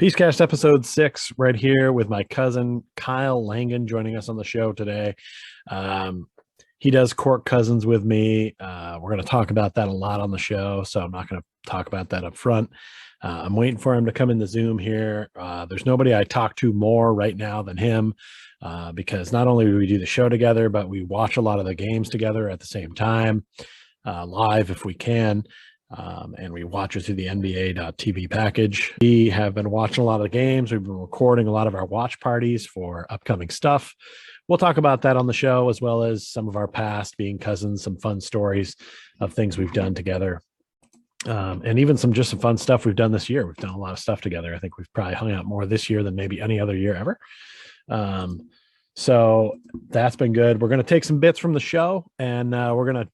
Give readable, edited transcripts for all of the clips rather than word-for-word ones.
Pichcast episode 6 right here with my cousin Kyle Langan joining us on the show today. He does court cousins with me. We're going to talk about that a lot on the show, so I'm not going to talk about that up front. I'm waiting for him to come in the Zoom here. There's nobody I talk to more right now than him because not only do we do the show together, but we watch a lot of the games together at the same time, live if we can. And we watch it through the NBA.TV package. We have been watching a lot of the games. We've been recording a lot of our watch parties for upcoming stuff. We'll talk about that on the show, as well as some of our past being cousins, some fun stories of things we've done together. And even some fun stuff we've done this year. We've done a lot of stuff together. I think we've probably hung out more this year than maybe any other year ever. So that's been good. We're going to take some bits from the show and we're going to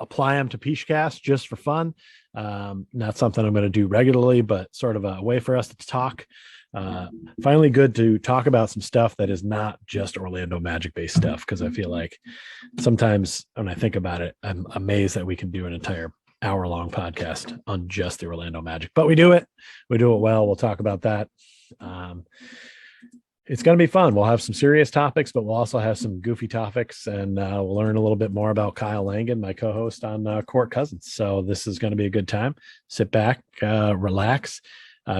apply them to Pichcast just for fun. Not something I'm going to do regularly, but sort of a way for us to talk. Finally good to talk about some stuff that is not just Orlando Magic based stuff, because I feel like sometimes when I think about it, I'm amazed that we can do an entire hour-long podcast on just the Orlando Magic, but we do it well. We'll talk about that. It's going to be fun. We'll have some serious topics, but we'll also have some goofy topics, and we'll learn a little bit more about Kyle Langan, my co-host on Court Cousins. So this is going to be a good time. Sit back, relax,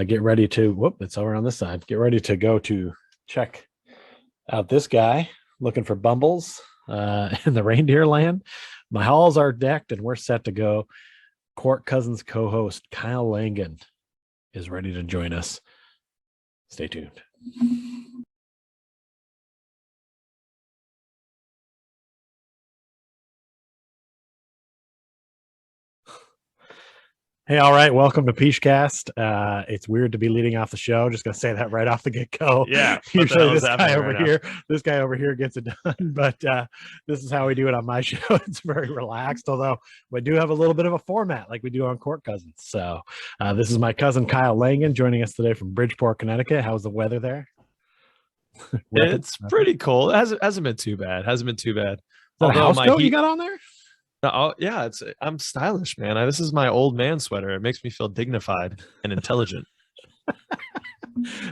get ready to, it's over on this side. Get ready to go to check out this guy looking for bumbles in the reindeer land. My halls are decked and we're set to go. Court Cousins co-host Kyle Langan is ready to join us. Stay tuned. Hey, all right. Welcome to Pichcast. It's weird to be leading off the show. Just gonna say that right off the get-go. Yeah. Usually this guy over here gets it done, but this is how we do it on my show. It's very relaxed, although we do have a little bit of a format like we do on Court Cousins. So this is my cousin Kyle Langan joining us today from Bridgeport, Connecticut. How's the weather there? It's pretty cold. It hasn't been too bad. Is that a house coat you got on there? Oh yeah, I'm stylish, man. This is my old man sweater. It makes me feel dignified and intelligent.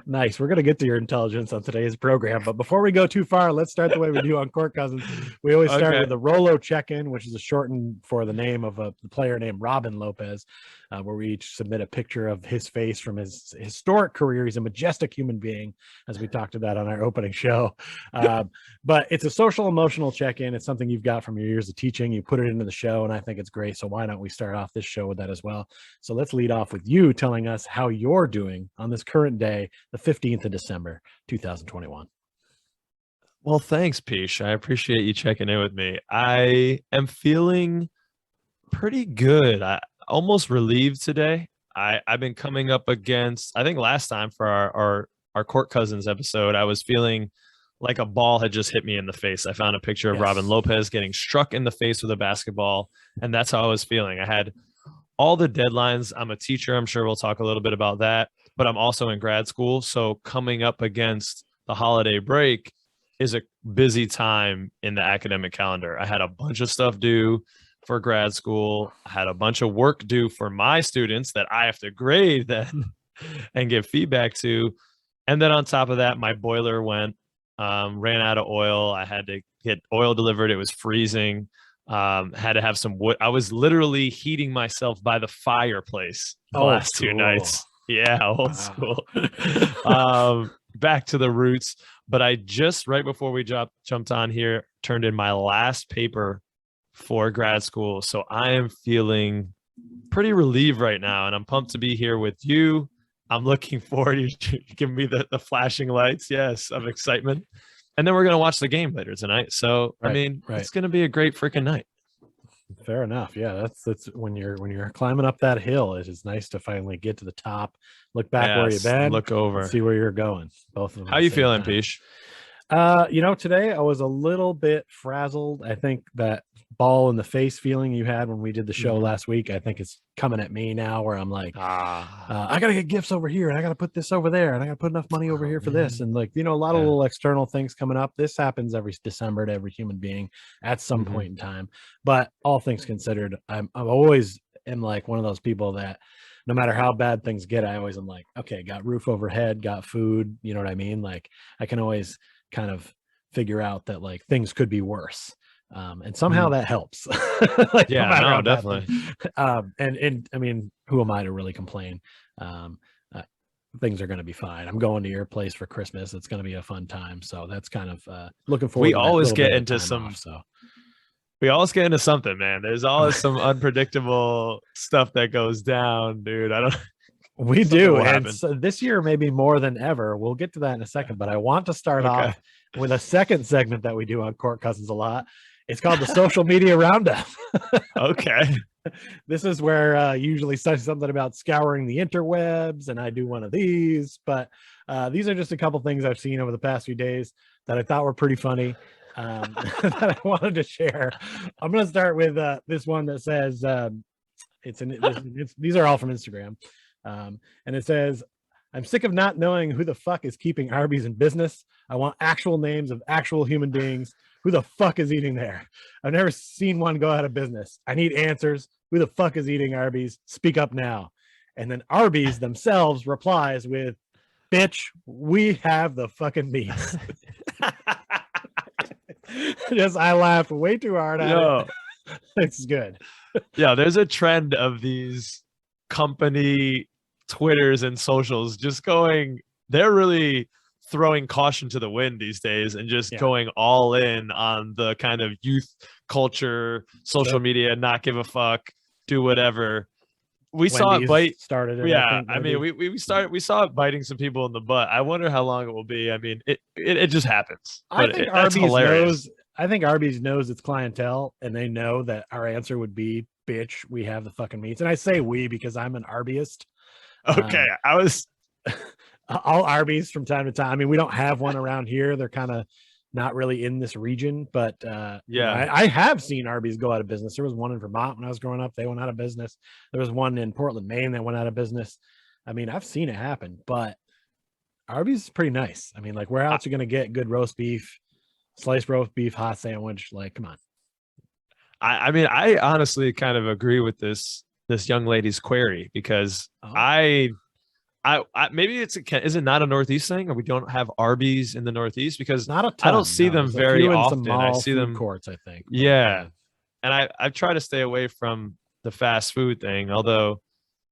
Nice. We're going to get to your intelligence on today's program, but before we go too far, let's start the way we do on Court Cousins. We always start with the Rolo check-in, which is a shortened for the name of a player named Robin Lopez, where we each submit a picture of his face from his historic career. He's a majestic human being, as we talked about on our opening show. But it's a social emotional check-in. It's something you've got from your years of teaching. You put it into the show, and I think it's great. So why don't we start off this show with that as well? So let's lead off with you telling us how you're doing on this current day, the 15th of December, 2021. Well, thanks, PIche. I appreciate you checking in with me. I am feeling pretty good. I almost relieved today. I've been coming up against, I think last time for our Court Cousins episode, I was feeling like a ball had just hit me in the face. I found a picture of Robin Lopez getting struck in the face with a basketball, and that's how I was feeling. I had all the deadlines. I'm a teacher. I'm sure we'll talk a little bit about that, but I'm also in grad school. So coming up against the holiday break is a busy time in the academic calendar. I had a bunch of stuff due for grad school. I had a bunch of work due for my students that I have to grade then and give feedback to. And then on top of that, my boiler ran out of oil. I had to get oil delivered. It was freezing. Had to have some wood. I was literally heating myself by the fireplace the last 2 nights. Yeah, old school. Back to the roots. But I just, right before we jumped on here, turned in my last paper for grad school. So I am feeling pretty relieved right now, and I'm pumped to be here with you. I'm looking forward to giving me the flashing lights, of excitement. And then we're going to watch the game later tonight. So, it's going to be a great freaking night. Fair enough. Yeah, that's when you're climbing up that hill, it is nice to finally get to the top, look back where you've been, look over, see where you're going. Both of them. How you feeling, PIche? Today I was a little bit frazzled. I think that ball in the face feeling you had when we did the show last week, I think it's coming at me now, where I'm like, I gotta get gifts over here, and I gotta put this over there, and I gotta put enough money over here for this, and a lot of little external things coming up. This happens every December to every human being at some point in time. But all things considered, I'm always am like one of those people that no matter how bad things get, I always am like, okay, got roof overhead, got food. You know what I mean? Like I can always kind of figure out that like things could be worse. And somehow that helps. Like no Yeah, matter no, how bad definitely. and I mean, who am I to really complain? Um, uh, Things are going to be fine. I'm going to your place for Christmas. It's going to be a fun time. So that's kind of looking forward We to that always little bit get of into time some off. So we always get into something, man. There's always some unpredictable stuff that goes down, dude. I don't we something do. will And happen. so this year, maybe more than ever, we'll get to that in a second. But I want to start Okay. off with a second segment that we do on Court Cousins a lot. It's called the Social Media Roundup. Okay. This is where usually says something about scouring the interwebs, and I do one of these. But these are just a couple things I've seen over the past few days that I thought were pretty funny that I wanted to share. I'm going to start with this one that says these are all from Instagram, and it says, "I'm sick of not knowing who the fuck is keeping Arby's in business. I want actual names of actual human beings. Who the fuck is eating there? I've never seen one go out of business. I need answers. Who the fuck is eating Arby's? Speak up now." And then Arby's themselves replies with, "Bitch, we have the fucking meats." Just I laughed way too hard at it. Yo, It's good. yeah, there's a trend of these company Twitters and socials just going, they're really throwing caution to the wind these days and just Yeah. going all in on the kind of youth culture, social media, not give a fuck, do whatever. We saw it Wendy's bite. started it. Yeah, think, I mean, we saw it biting some people in the butt. I wonder how long it will be. I mean, it just happens. I But think that's Arby's hilarious. knows. I think Arby's knows its clientele, and they know that our answer would be, "Bitch, we have the fucking meats." And I say we because I'm an Arbyist. Okay, I was All Arby's from time to time. I mean, we don't have one around here. They're kind of not really in this region, but you know, yeah. I have seen Arby's go out of business. There was one in Vermont when I was growing up; they went out of business. There was one in Portland, Maine, that went out of business. I mean, I've seen it happen, but Arby's is pretty nice. I mean, like, where else are you going to get good roast beef, sliced roast beef, hot sandwich? Like, come on. I mean, I honestly kind of agree with this young lady's query because Oh. I maybe is it not a Northeast thing, or we don't have Arby's in the Northeast because Not a ton. I don't see them There's a very few in often. some I mall see food them courts, I think. But, yeah, and I try to stay away from the fast food thing, although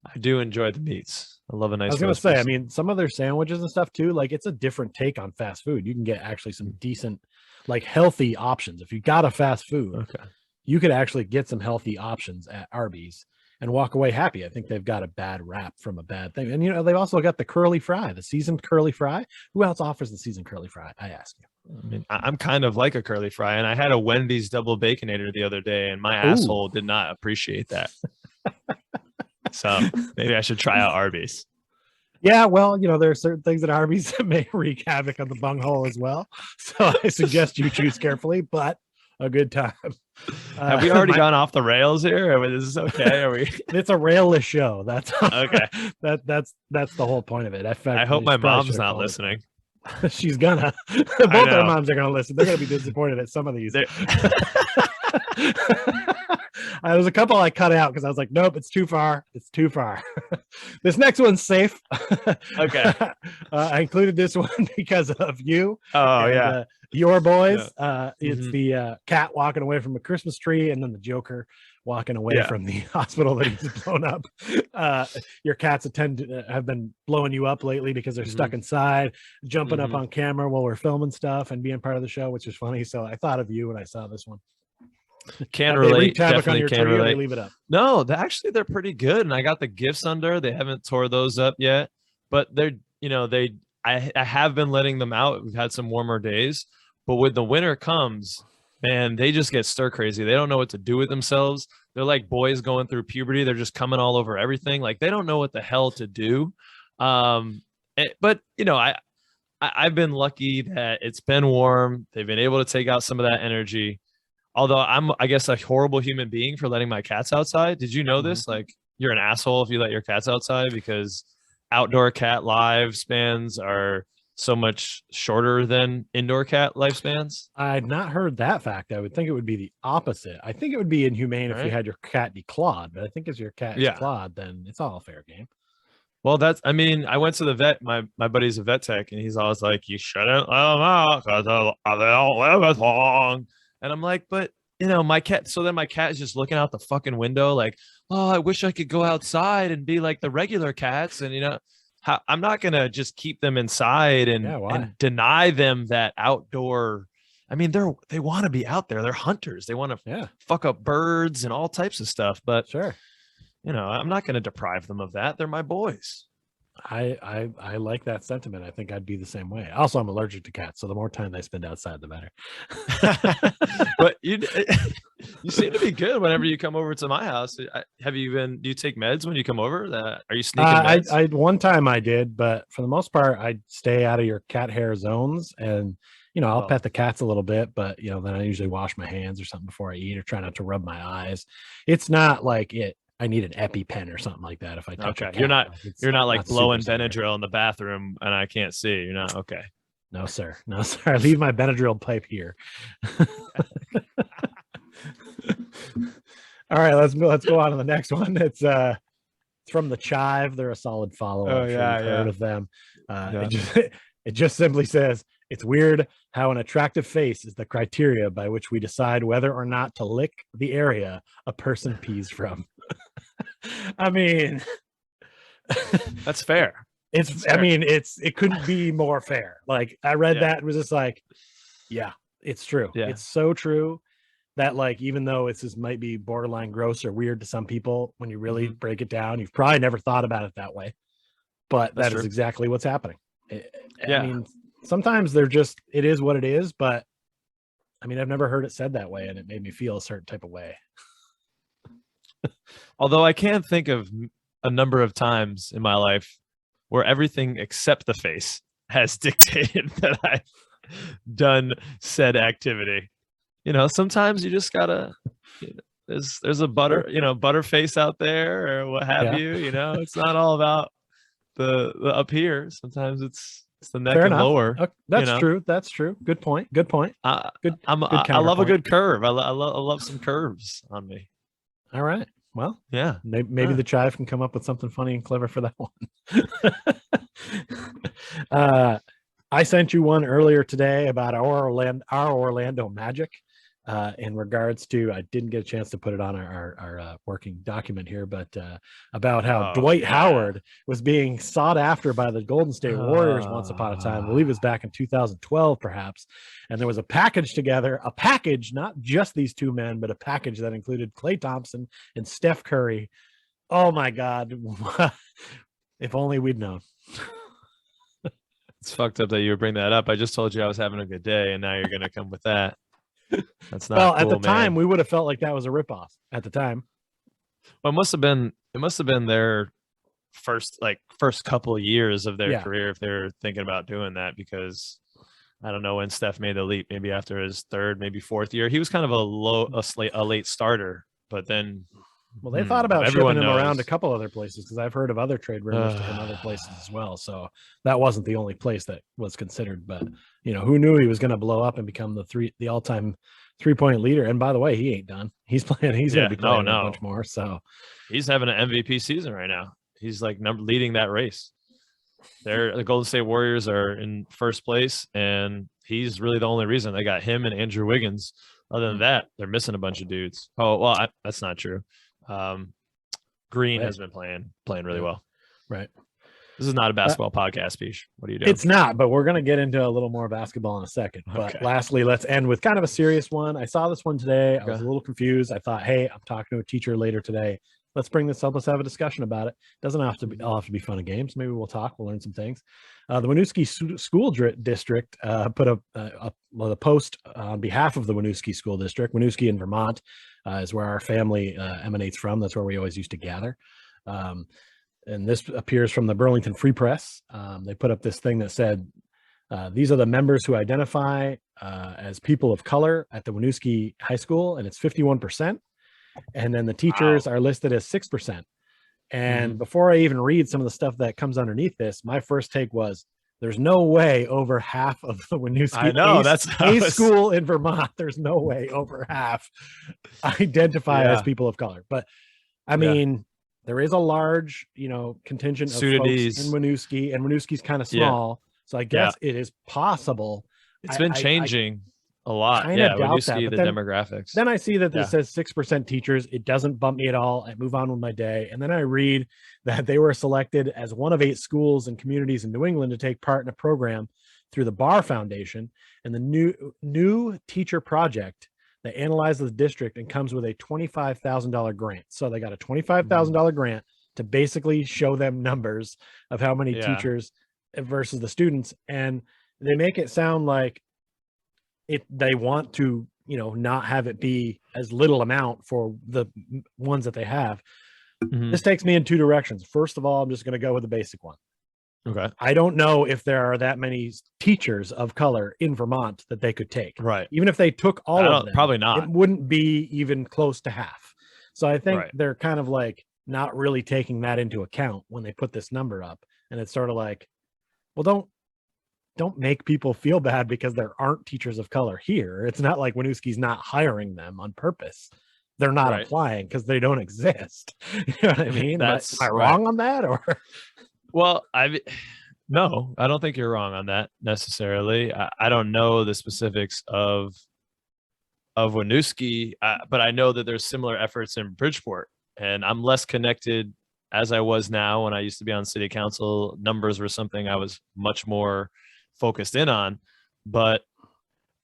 I do enjoy the meats. I love a nice. I was gonna roast say, beef. I mean, some of their sandwiches and stuff too, like it's a different take on fast food. You can get actually some decent, like healthy options. If you got a fast food, Okay. you could actually get some healthy options at Arby's and walk away happy. I think they've got a bad rap from a bad thing. And you know, they've also got the curly fry, the seasoned curly fry. Who else offers the seasoned curly fry? I ask you. I mean, I'm kind of like a curly fry, and I had a Wendy's double baconator the other day, and my Ooh. asshole did not appreciate that. So maybe I should try out Arby's. Yeah, well, you know, there are certain things at Arby's that may wreak havoc on the bunghole as well. So I suggest you choose carefully, but a good time. Have we already gone off the rails here? Is this okay? Are we? It's a railless show. That's Okay. That's the whole point of it. I hope my mom's not listening. She's gonna. Both our moms are gonna listen. They're gonna be disappointed at some of these. There's a couple I cut out because I was like, nope, it's too far. It's too far. This next one's safe. Okay. I included this one because of you. Oh and, yeah. Your boys. Yeah. It's the cat walking away from a Christmas tree, and then the Joker walking away Yeah. from the hospital that he's blown up. Your cats have been blowing you up lately because they're stuck inside, jumping up on camera while we're filming stuff and being part of the show, which is funny. So I thought of you when I saw this one. Can relate. Definitely can relate. Leave it up. No, actually they're pretty good, and I got the gifts under. They haven't tore those up yet, but they're I have been letting them out. We've had some warmer days, but when the winter comes, man, they just get stir crazy. They don't know what to do with themselves. They're like boys going through puberty. They're just coming all over everything. Like they don't know what the hell to do. But you know, I've been lucky that it's been warm. They've been able to take out some of that energy. Although I guess, a horrible human being for letting my cats outside. Did you know this? Like, you're an asshole if you let your cats outside, because outdoor cat live spans are so much shorter than indoor cat lifespans. I'd not heard that fact. I would think it would be the opposite. I think it would be inhumane if you Right? had your cat declawed, but I think as your cat is Yeah. clawed, then it's all fair game. Well, I mean, I went to the vet. My buddy's a vet tech, and he's always like, "You shouldn't let them out because they don't live as long." And I'm like, "But my cat." So then my cat is just looking out the fucking window, like, "Oh, I wish I could go outside and be like the regular cats." And I'm not gonna just keep them inside and deny them that outdoor. I mean, they want to be out there. They're hunters. They want to fuck up birds and all types of stuff. But sure. I'm not going to deprive them of that. They're my boys. I like that sentiment. I think I'd be the same way. Also, I'm allergic to cats, so the more time they spend outside, the better. But you seem to be good whenever you come over to my house. Do you take meds when you come over? Are you sneaking meds? I one time I did, but for the most part, I'd stay out of your cat hair zones, and I'll pet the cats a little bit, but then I usually wash my hands or something before I eat, or try not to rub my eyes. It's not like I need an EpiPen or something like that if I touch a cat. You're not like blowing Benadryl in the bathroom and I can't see. You're not okay. No, sir. No, sir. I leave my Benadryl pipe here. All right, let's go on to the next one. It's from the Chive. They're a solid follower. Oh, yeah, you've heard of them. It just simply says, "It's weird how an attractive face is the criteria by which we decide whether or not to lick the area a person pees from." I mean, that's fair. It couldn't be more fair. Like, I read that and was just like, yeah, it's true. Yeah. It's so true that, like, even though this might be borderline gross or weird to some people, when you really break it down, you've probably never thought about it that way, but that is exactly what's happening. I mean, sometimes it is what it is, but I mean, I've never heard it said that way, and it made me feel a certain type of way. Although I can't think of a number of times in my life where everything except the face has dictated that I've done said activity. Sometimes you just gotta, there's a butter face out there or what have you. It's not all about the up here. Sometimes it's the neck and lower. Okay, that's true. That's true. Good point. I love a good curve. I love some curves on me. All right. Well, yeah. Maybe the Chive can come up with something funny and clever for that one. I sent you one earlier today about our Orlando Magic. In regards to, I didn't get a chance to put it on our working document here, but about how Dwight Howard was being sought after by the Golden State Warriors once upon a time. I believe it was back in 2012, perhaps. And there was a package together, not just these two men, but a package that included Klay Thompson and Steph Curry. Oh my God. If only we'd known. It's fucked up that you would bring that up. I just told you I was having a good day, and now you're going to come with that. That's not well. Cool, at the time, man. we would have felt like that was a ripoff. At the time, well, it must have been their first couple of years of their career if they're thinking about doing that, because I don't know when Steph made the leap. Maybe after his third, maybe fourth year. He was kind of a late starter, but then. Well, they thought about shipping him around a couple other places, because I've heard of other trade rumors to him other places as well. So that wasn't the only place that was considered. But who knew he was going to blow up and become the all-time 3-point leader? And by the way, he ain't done. He's playing. He's going to be playing a bunch more. So he's having an MVP season right now. He's like leading that race. The Golden State Warriors are in first place, and he's really the only reason. They got him and Andrew Wiggins. Other than that, they're missing a bunch of dudes. Oh well, that's not true. Green has been playing really well. Right. This is not a basketball podcast, PIche. What are you doing? It's not, but we're going to get into a little more basketball in a second. But lastly, let's end with kind of a serious one. I saw this one today. I was a little confused. I thought, hey, I'm talking to a teacher later today. Let's bring this up. Let's have a discussion about it. Doesn't have to be fun and games. Maybe we'll talk. We'll learn some things. The Winooski School District put a post on behalf of the Winooski School District. Winooski in Vermont is where our family emanates from. That's where we always used to gather. And this appears from the Burlington Free Press. They put up this thing that said, these are the members who identify as people of color at the Winooski High School, and it's 51%. And then the teachers are listed as 6%. And before I even read some of the stuff that comes underneath this, my first take was, there's no way over half of the I Winooski know that's a school in Vermont. There's no way over half identify as yeah, people of color. But I yeah. mean, there is a large, contingent of folks in Sudanese. Winooski, and Winooski's kind of Yeah, small. So I yeah. guess it is possible. It's been I changing a lot. kind of Yeah, doubt that. Winooski, But the then demographics. then I see that this Yeah. says 6% teachers. It doesn't bump me at all. I move on with my day. And then I read that they were selected as one of 8 schools and communities in New England to take part in a program through the Barr Foundation and the new teacher project that analyzes the district and comes with a $25,000 grant. So they got a $25,000 grant to basically show them numbers of how many Yeah. teachers versus the students. And they make it sound like they want to, not have it be as little amount for the ones that they have. Mhm. This takes me in 2 directions. First of all, I'm just going to go with the basic one. Okay. I don't know if there are that many teachers of color in Vermont that they could take. Right. Even if they took all of them, probably it not. wouldn't be even close to half. So I think Right. they're kind of like not really taking that into account when they put this number up. And it's sort of like, well, don't make people feel bad because there aren't teachers of color here. It's not like Winooski's not hiring them on purpose. They're not Right. applying because they don't exist. You know what I mean? Am I Right. wrong on that? Or Well, no, I don't think you're wrong on that necessarily. I don't know the specifics of Winooski, but I know that there's similar efforts in Bridgeport, and I'm less connected as I was now when I used to be on city council. Numbers were something I was much more focused in on, but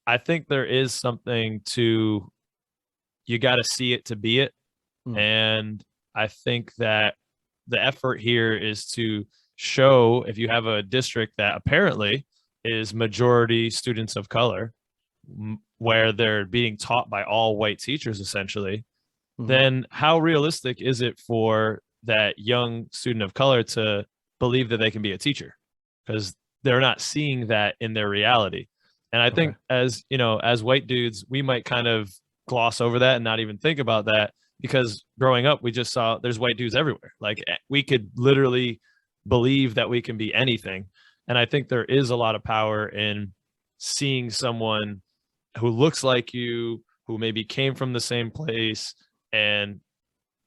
I think there is something to, you got to see it to be it. And I think that the effort here is to show, if you have a district that apparently is majority students of color, where they're being taught by all white teachers essentially, then how realistic is it for that young student of color to believe that they can be a teacher? Because they're not seeing that in their reality. And I think as white dudes, we might kind of gloss over that and not even think about that, because growing up, we just saw there's white dudes everywhere. Like, we could literally believe that we can be anything. And I think there is a lot of power in seeing someone who looks like you, who maybe came from the same place and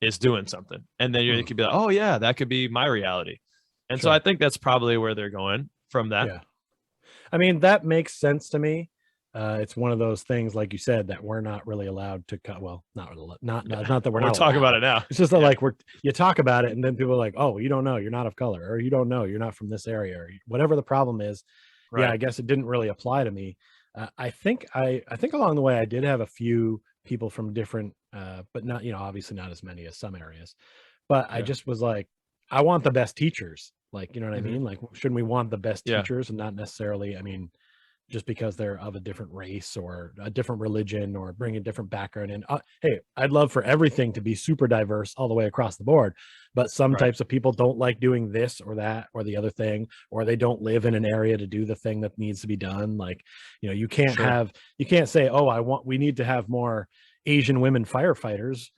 is doing something. And then you could be like, oh yeah, that could be my reality. And so I think that's probably where they're going from that. Yeah. I mean, that makes sense to me. It's one of those things, like you said, that we're not really allowed to cut. Well, not that we're not talking about it now. It's just that like you talk about it and then people are like, oh, you don't know, you're not of color, or you don't know, you're not from this area, or whatever the problem is. Right. Yeah, I guess it didn't really apply to me. I think along the way I did have a few people from different, but not, obviously not as many as some areas. But I just was like, I want the best teachers. Like, you know what I mean? Like, shouldn't we want the best teachers and not necessarily, I mean, just because they're of a different race or a different religion or bring a different background in. Hey, I'd love for everything to be super diverse all the way across the board, but some types of people don't like doing this or that or the other thing, or they don't live in an area to do the thing that needs to be done. Like, you can't you can't say, oh, we need to have more Asian women firefighters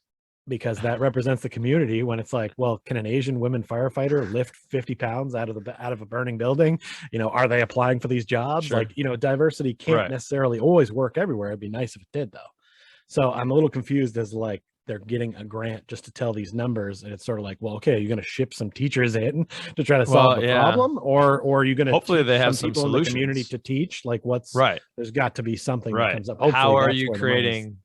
because that represents the community, when it's like, well, can an Asian women firefighter lift 50 pounds out of a burning building? Are they applying for these jobs? Sure. Like, diversity can't necessarily always work everywhere. It'd be nice if it did, though. So I'm a little confused as like they're getting a grant just to tell these numbers, and it's sort of like, well, okay, you're going to ship some teachers in to try to solve the problem, or are you going to hopefully they have some people in the community to teach? Like, there's got to be something that comes up. Hopefully how are you creating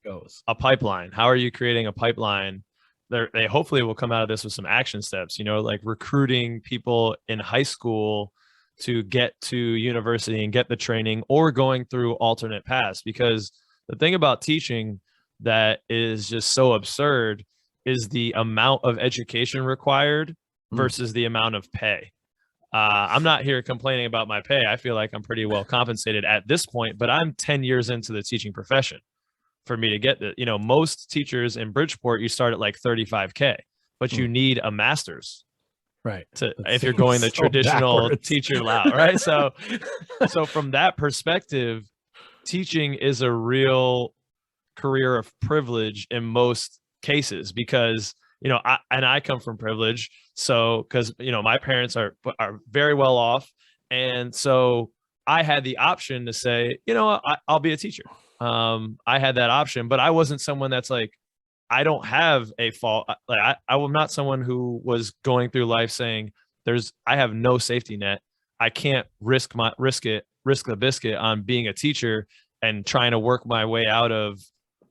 a pipeline? How are you creating a pipeline? They hopefully will come out of this with some action steps, like recruiting people in high school to get to university and get the training, or going through alternate paths. Because the thing about teaching that is just so absurd is the amount of education required versus the amount of pay. I'm not here complaining about my pay. I feel like I'm pretty well compensated at this point, but I'm 10 years into the teaching profession for me to get that. Most teachers in Bridgeport, you start at like 35K, but you need a master's. Right. If you're going the traditional teacher route, right? So from that perspective, teaching is a real career of privilege in most cases, because I come from privilege. So because my parents are very well off, And so I had the option to say, you know, I'll be a teacher. I had that option, but I wasn't someone that's like, I don't have a fault. Like I am not someone who was going through life saying I have no safety net. I can't risk the biscuit on being a teacher and trying to work my way out of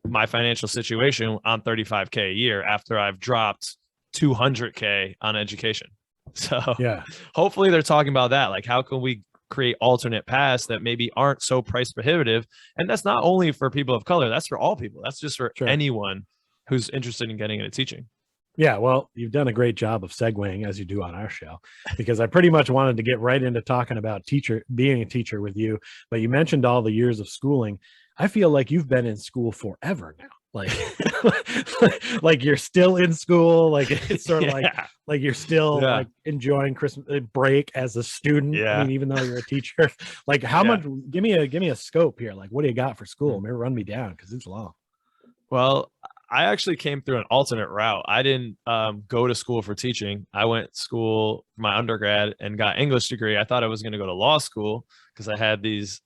my financial situation on 35K a year after I've dropped 200K on education. So Yeah. hopefully they're talking about that. Like, how can we create alternate paths that maybe aren't so price prohibitive? And that's not only for people of color, that's for all people. That's just for Sure. anyone who's interested in getting into teaching. Yeah, well, you've done a great job of segueing as you do on our show, because I pretty much wanted to get right into talking about being a teacher with you. But you mentioned all the years of schooling. I feel like you've been in school forever now. Like, like you're still in school. Like it's sort of like you're still like enjoying Christmas break as a student. Yeah. I mean, even though you're a teacher, like how much? Give me a scope here. Like, what do you got for school? Maybe run me down because it's long. Well, I actually came through an alternate route. I didn't go to school for teaching. I went to school for my undergrad and got English degree. I thought I was going to go to law school because I had these,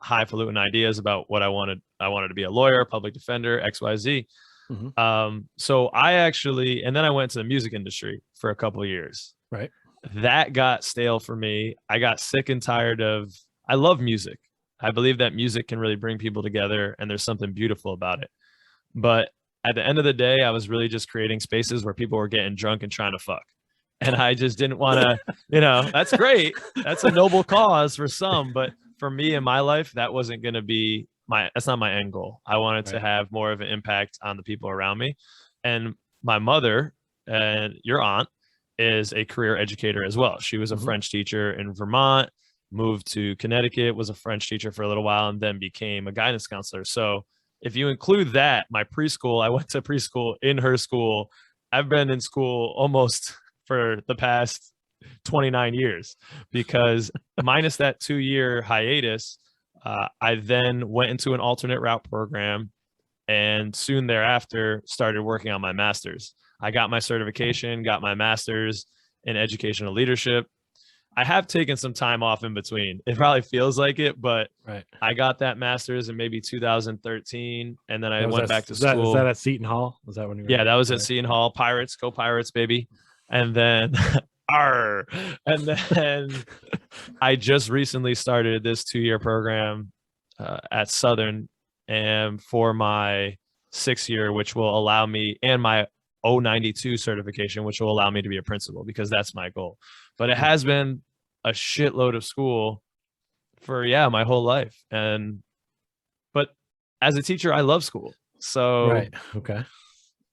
highfalutin ideas about what I wanted. I wanted to be a lawyer, public defender, XYZ. Mm-hmm. So I actually, and then I went to the music industry for a couple of years. Right. That got stale for me. I got sick and tired of, I love music. I believe that music can really bring people together and there's something beautiful about it. But at the end of the day, I was really just creating spaces where people were getting drunk and trying to fuck. And I just didn't want to, that's great. That's a noble cause for some. But for me in my life, that wasn't going to be that's not my end goal. I wanted to have more of an impact on the people around me. And my mother and your aunt is a career educator as well. She was a French teacher in Vermont, moved to Connecticut, was a French teacher for a little while, and then became a guidance counselor. So if you include that, my preschool, I went to preschool in her school. I've been in school almost for the past 29 years because minus that 2-year hiatus, I then went into an alternate route program and soon thereafter started working on my master's. I got my certification, got my master's in educational leadership. I have taken some time off in between. It probably feels like it, but I got that master's in maybe 2013, and then I went back to school. Is that at Seton Hall? Was that when you were? Yeah, that was at Seton Hall. Pirates, go Pirates, baby. And then, and then I just recently started this 2-year program at Southern, and for my 6th year, which will allow me, and my 092 certification, which will allow me to be a principal, because that's my goal. But it has been a shitload of school for my whole life. But as a teacher, I love school. So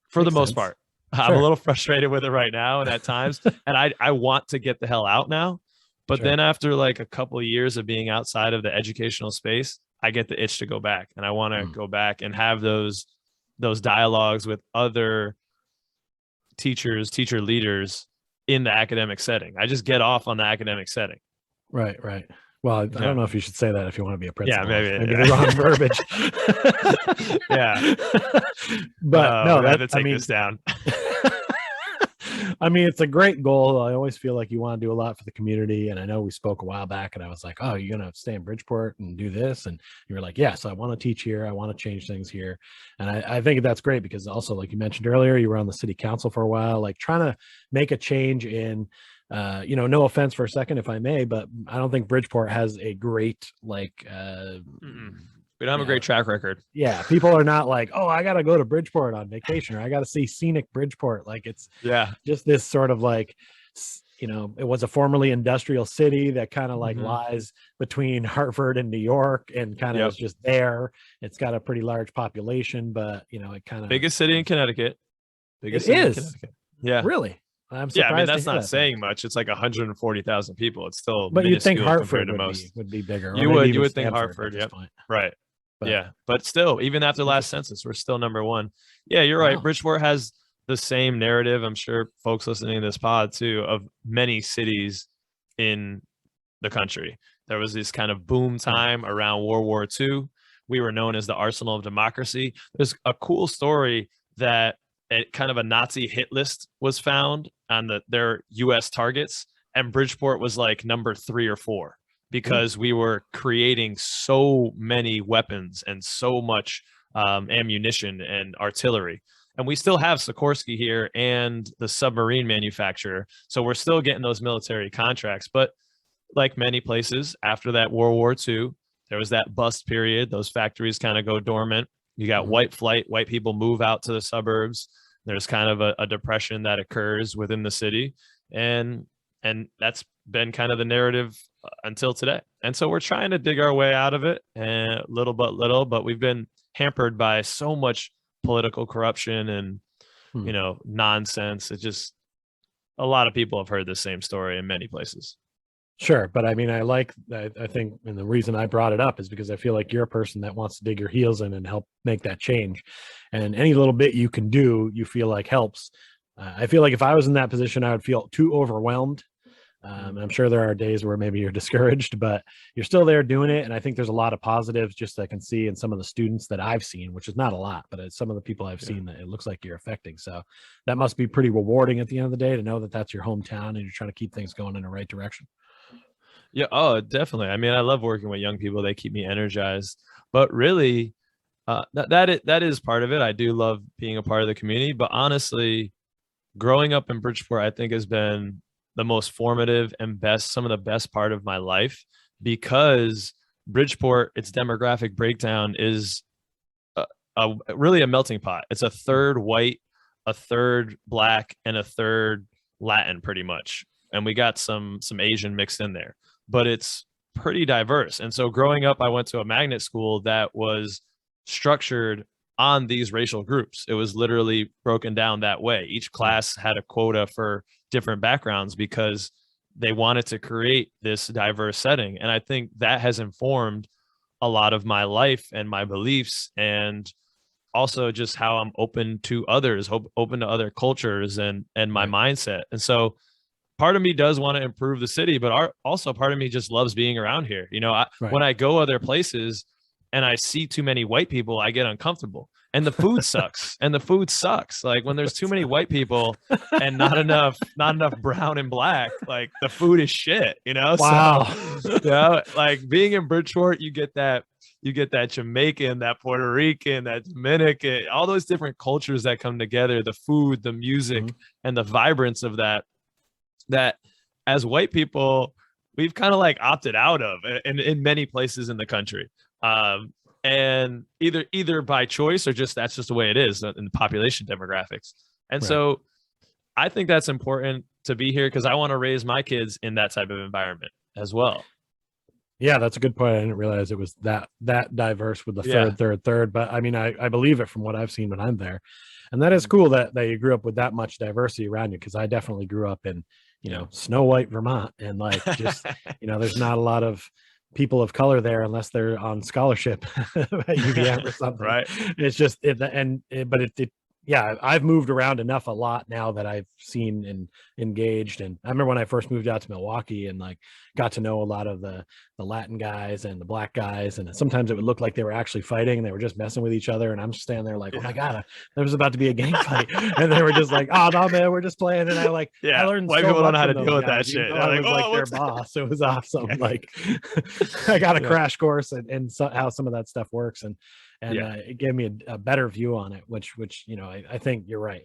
for the most part, I'm a little frustrated with it right now and at times, and I want to get the hell out now. But then after like a couple of years of being outside of the educational space, I get the itch to go back, and I want to go back and have those dialogues with other teachers, teacher leaders in the academic setting. I just get off on the academic setting. Right. Well, I don't know if you should say that if you want to be a principal. Yeah, maybe the wrong verbiage. But no, I have to take this down. I mean, it's a great goal. I always feel like you want to do a lot for the community. And I know we spoke a while back and I was like, oh, you're going to stay in Bridgeport and do this. And you were like, yes, I want to teach here. I want to change things here. And I think that's great because also, like you mentioned earlier, you were on the city council for a while, like trying to make a change in, no offense for a second, if I may, but I don't think Bridgeport has a great, we don't have a great track record. Yeah. People are not like, oh, I got to go to Bridgeport on vacation, or I got to see scenic Bridgeport. Like it's just this sort of like, it was a formerly industrial city that kind of like lies between Hartford and New York and kind of is just there. It's got a pretty large population, but it kind of biggest city in Connecticut. It is. Yeah. Really? I'm surprised. Yeah, I mean that's not saying much. It's like 140,000 people. It's still, but you'd think Hartford would be bigger. You would think Hartford. Yep. Right. But, but still, even after last census, we're still number one. Yeah, you're right. Bridgeport has the same narrative. I'm sure folks listening to this pod too, of many cities in the country. There was this kind of boom time around World War II. We were known as the arsenal of democracy. There's a cool story that kind of a Nazi hit list was found on their U.S. targets, and Bridgeport was like number 3 or 4 because we were creating so many weapons and so much ammunition and artillery. And we still have Sikorsky here and the submarine manufacturer. So we're still getting those military contracts. But like many places after that World War II, there was that bust period. Those factories kind of go dormant. You got white flight, white people move out to the suburbs. There's kind of a depression that occurs within the city. And that's been kind of the narrative until today. And so we're trying to dig our way out of it, and little by little, but we've been hampered by so much political corruption and nonsense. It's just a lot of people have heard the same story in many places. Sure, but I mean, I think, and the reason I brought it up is because I feel like you're a person that wants to dig your heels in and help make that change, and any little bit you can do, you feel like helps. I feel like if I was in that position, I would feel too overwhelmed. And I'm sure there are days where maybe you're discouraged, but you're still there doing it. And I think there's a lot of positives just I can see in some of the students that I've seen, which is not a lot, but it's some of the people I've seen that it looks like you're affecting. So that must be pretty rewarding at the end of the day to know that that's your hometown and you're trying to keep things going in the right direction. Yeah. Oh, definitely. I mean, I love working with young people. They keep me energized, but really, that is part of it. I do love being a part of the community, but honestly, growing up in Bridgeport, I think has been the most formative and some of the best part of my life, because Bridgeport, its demographic breakdown is really a melting pot. It's a third white, a third black, and a third Latin, pretty much. And we got some Asian mixed in there, but it's pretty diverse. And so growing up, I went to a magnet school that was structured on these racial groups. It was literally broken down that way. Each class had a quota for different backgrounds because they wanted to create this diverse setting. And I think that has informed a lot of my life and my beliefs, and also just how I'm open to others, open to other cultures and my mindset. And so part of me does want to improve the city, but also part of me just loves being around here. When I go other places and I see too many white people, I get uncomfortable. And the food sucks. And the food sucks. Like when there's too many white people and not enough brown and black, like the food is shit, Wow. So, like being in Bridgeport, you get that Jamaican, that Puerto Rican, that Dominican, all those different cultures that come together, the food, the music, and the vibrance of that as white people, we've kind of like opted out of in many places in the country. And either by choice or just that's just the way it is in the population demographics. And so I think that's important to be here because I want to raise my kids in that type of environment as well. Yeah, that's a good point. I didn't realize it was that diverse with the third. But I mean, I believe it from what I've seen when I'm there. And that is cool that you grew up with that much diversity around you, because I definitely grew up in, Snow White, Vermont. And like just, there's not a lot of people of color there unless they're on scholarship at UVM or something. Right. It's just I've moved around enough a lot now that I've seen and engaged. And I remember when I first moved out to Milwaukee and like got to know a lot of the Latin guys and the black guys. And sometimes it would look like they were actually fighting and they were just messing with each other. And I'm just standing there like, oh my God, there was about to be a gang fight. And they were just like, oh no, man, we're just playing. And I learned white people don't know how to deal with that shit. I was like their boss. It was awesome. Like I got a crash course and how some of that stuff works. And it gave me a better view on it, which I think you're right.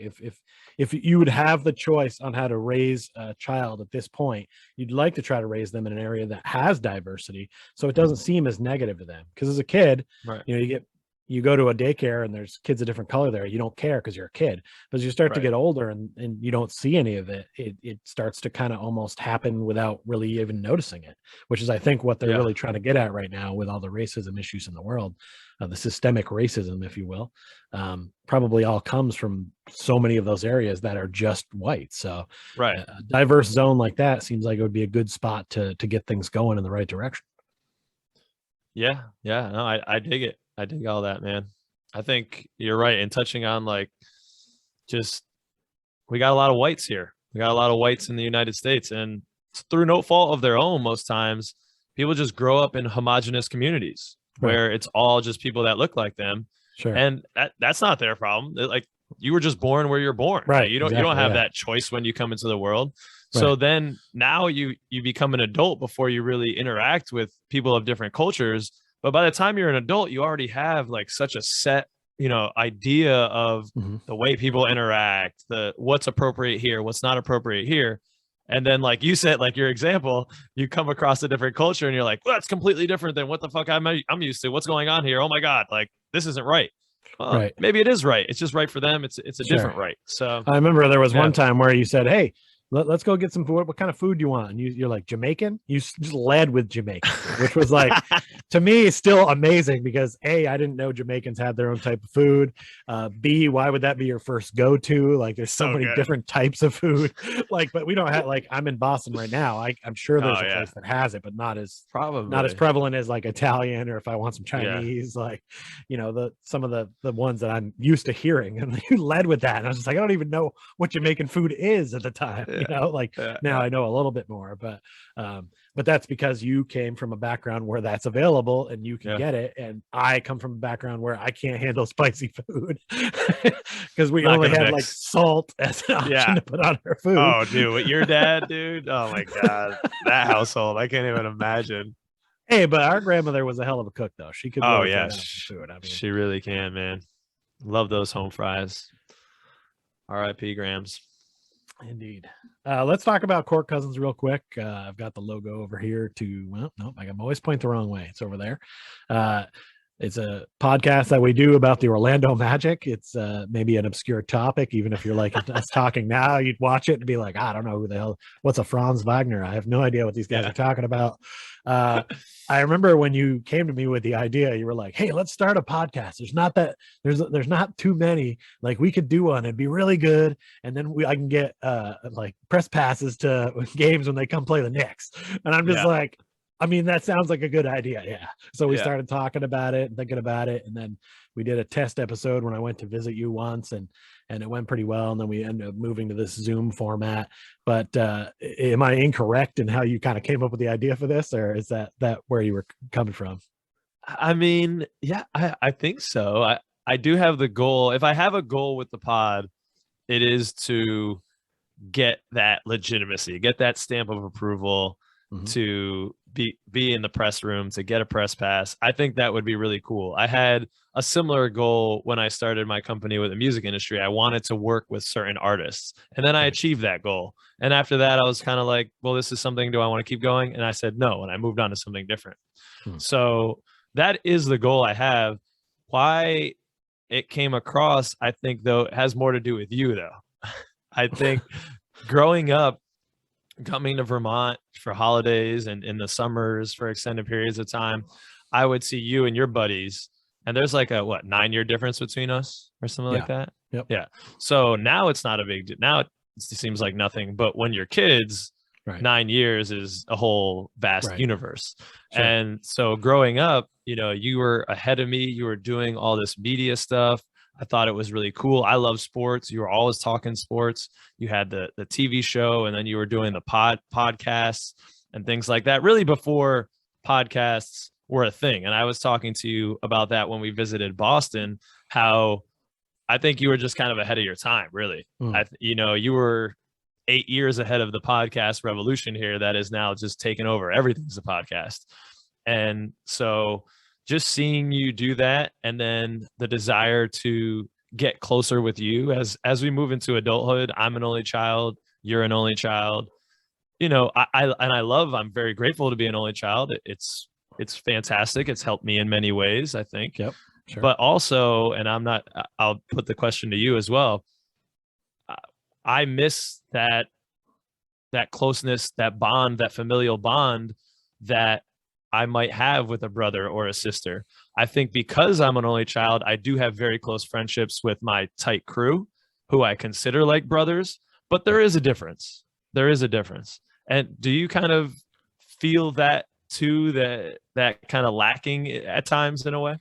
If you would have the choice on how to raise a child at this point, you'd like to try to raise them in an area that has diversity, so it doesn't seem as negative to them. Because as a kid, you go to a daycare and there's kids of different color there, you don't care because you're a kid. But as you start to get older and you don't see any of it, it starts to kind of almost happen without really even noticing it, which is I think what they're really trying to get at right now with all the racism issues in the world. The systemic racism, if you will, probably all comes from so many of those areas that are just white. So a diverse zone like that seems like it would be a good spot to get things going in the right direction. No, I dig it. I dig all that, man. I think you're right. And touching on like, just, we got a lot of whites here. We got a lot of whites in the United States, and through no fault of their own, most times people just grow up in homogenous communities where it's all just people that look like them. Sure. And that's not their problem. you were just born where you're born. Right. You don't have that choice when you come into the world. So Right. then now you become an adult before you really interact with people of different cultures. But by the time you're an adult, you already have like such a set, idea of the way people interact, the what's appropriate here, what's not appropriate here. And then, like you said, like your example, you come across a different culture and you're like, well, that's completely different than what the fuck I'm used to. What's going on here? Oh my God, like this isn't right. Right. Maybe it is right. It's just right for them. It's a different right. So I remember there was one time where you said, "Hey, let's go get some food. What kind of food do you want?" And you're like, Jamaican. You just led with Jamaican, which was like, to me, still amazing because A, I didn't know Jamaicans had their own type of food. B, why would that be your first go-to? Like, there's so many different types of food. Like, but we don't have, like, I'm in Boston right now. I'm sure there's a place that has it, but not as prevalent as like Italian, or if I want some Chinese, like, some of the ones that I'm used to hearing. And you led with that, and I was just like, I don't even know what Jamaican food is at the time. Now I know a little bit more, but that's because you came from a background where that's available and you can get it. And I come from a background where I can't handle spicy food because we only had like salt as an option to put on our food. Oh, dude, with your dad, dude. Oh my God, that household. I can't even imagine. Hey, but our grandmother was a hell of a cook though. She could really put out some food. I mean, she really can, man. Love those home fries. R.I.P. Grams. Indeed. Let's talk about Court Cousins real quick. I've got the logo over here I'm always point the wrong way. It's over there. It's a podcast that we do about the Orlando Magic. It's maybe an obscure topic. Even if you're like us talking now, you'd watch it and be like, I don't know who the hell, what's a Franz Wagner? I have no idea what these guys are talking about. I remember when you came to me with the idea, you were like, hey, let's start a podcast. There's not too many. Like, we could do one. It'd be really good. And then I can get like press passes to games when they come play the Knicks. And I'm just like, I mean, that sounds like a good idea. Yeah. So we started talking about it and thinking about it. And then we did a test episode when I went to visit you once, and it went pretty well. And then we ended up moving to this Zoom format. But am I incorrect in how you kind of came up with the idea for this, or is that where you were coming from? I mean, yeah, I think so. I do have the goal. If I have a goal with the pod, it is to get that legitimacy, get that stamp of approval, to be in the press room, to get a press pass. I think that would be really cool. I had a similar goal when I started my company with the music industry. I wanted to work with certain artists, and then I achieved that goal. And after that, I was kind of like, well, this is something, do I want to keep going? And I said no, and I moved on to something different. So that is the goal I have. Why it came across, I think, though, it has more to do with you, though. I think growing up, coming to Vermont for holidays and in the summers for extended periods of time, I would see you and your buddies, and there's like a 9-year difference between us or something like that. Yep. Yeah. So now it's not a big deal. Now it seems like nothing, but when you're kids, 9 years is a whole vast universe. Sure. And so growing up, you were ahead of me. You were doing all this media stuff. I thought it was really cool. I love sports. You were always talking sports. You had the TV show, and then you were doing the podcasts and things like that, really before podcasts were a thing. And I was talking to you about that when we visited Boston, how I think you were just kind of ahead of your time, really. You were 8 years ahead of the podcast revolution here that is now just taken over. Everything's a podcast. And so just seeing you do that, and then the desire to get closer with you as we move into adulthood. I'm an only child. You're an only child. I'm very grateful to be an only child. It's fantastic. It's helped me in many ways, I think. Yep. Sure. But also, and I'll put the question to you as well. I miss that closeness, that bond, that familial bond that I might have with a brother or a sister. I think because I'm an only child, I do have very close friendships with my tight crew, who I consider like brothers, but there is a difference. There is a difference. And do you kind of feel that too, that kind of lacking at times in a way?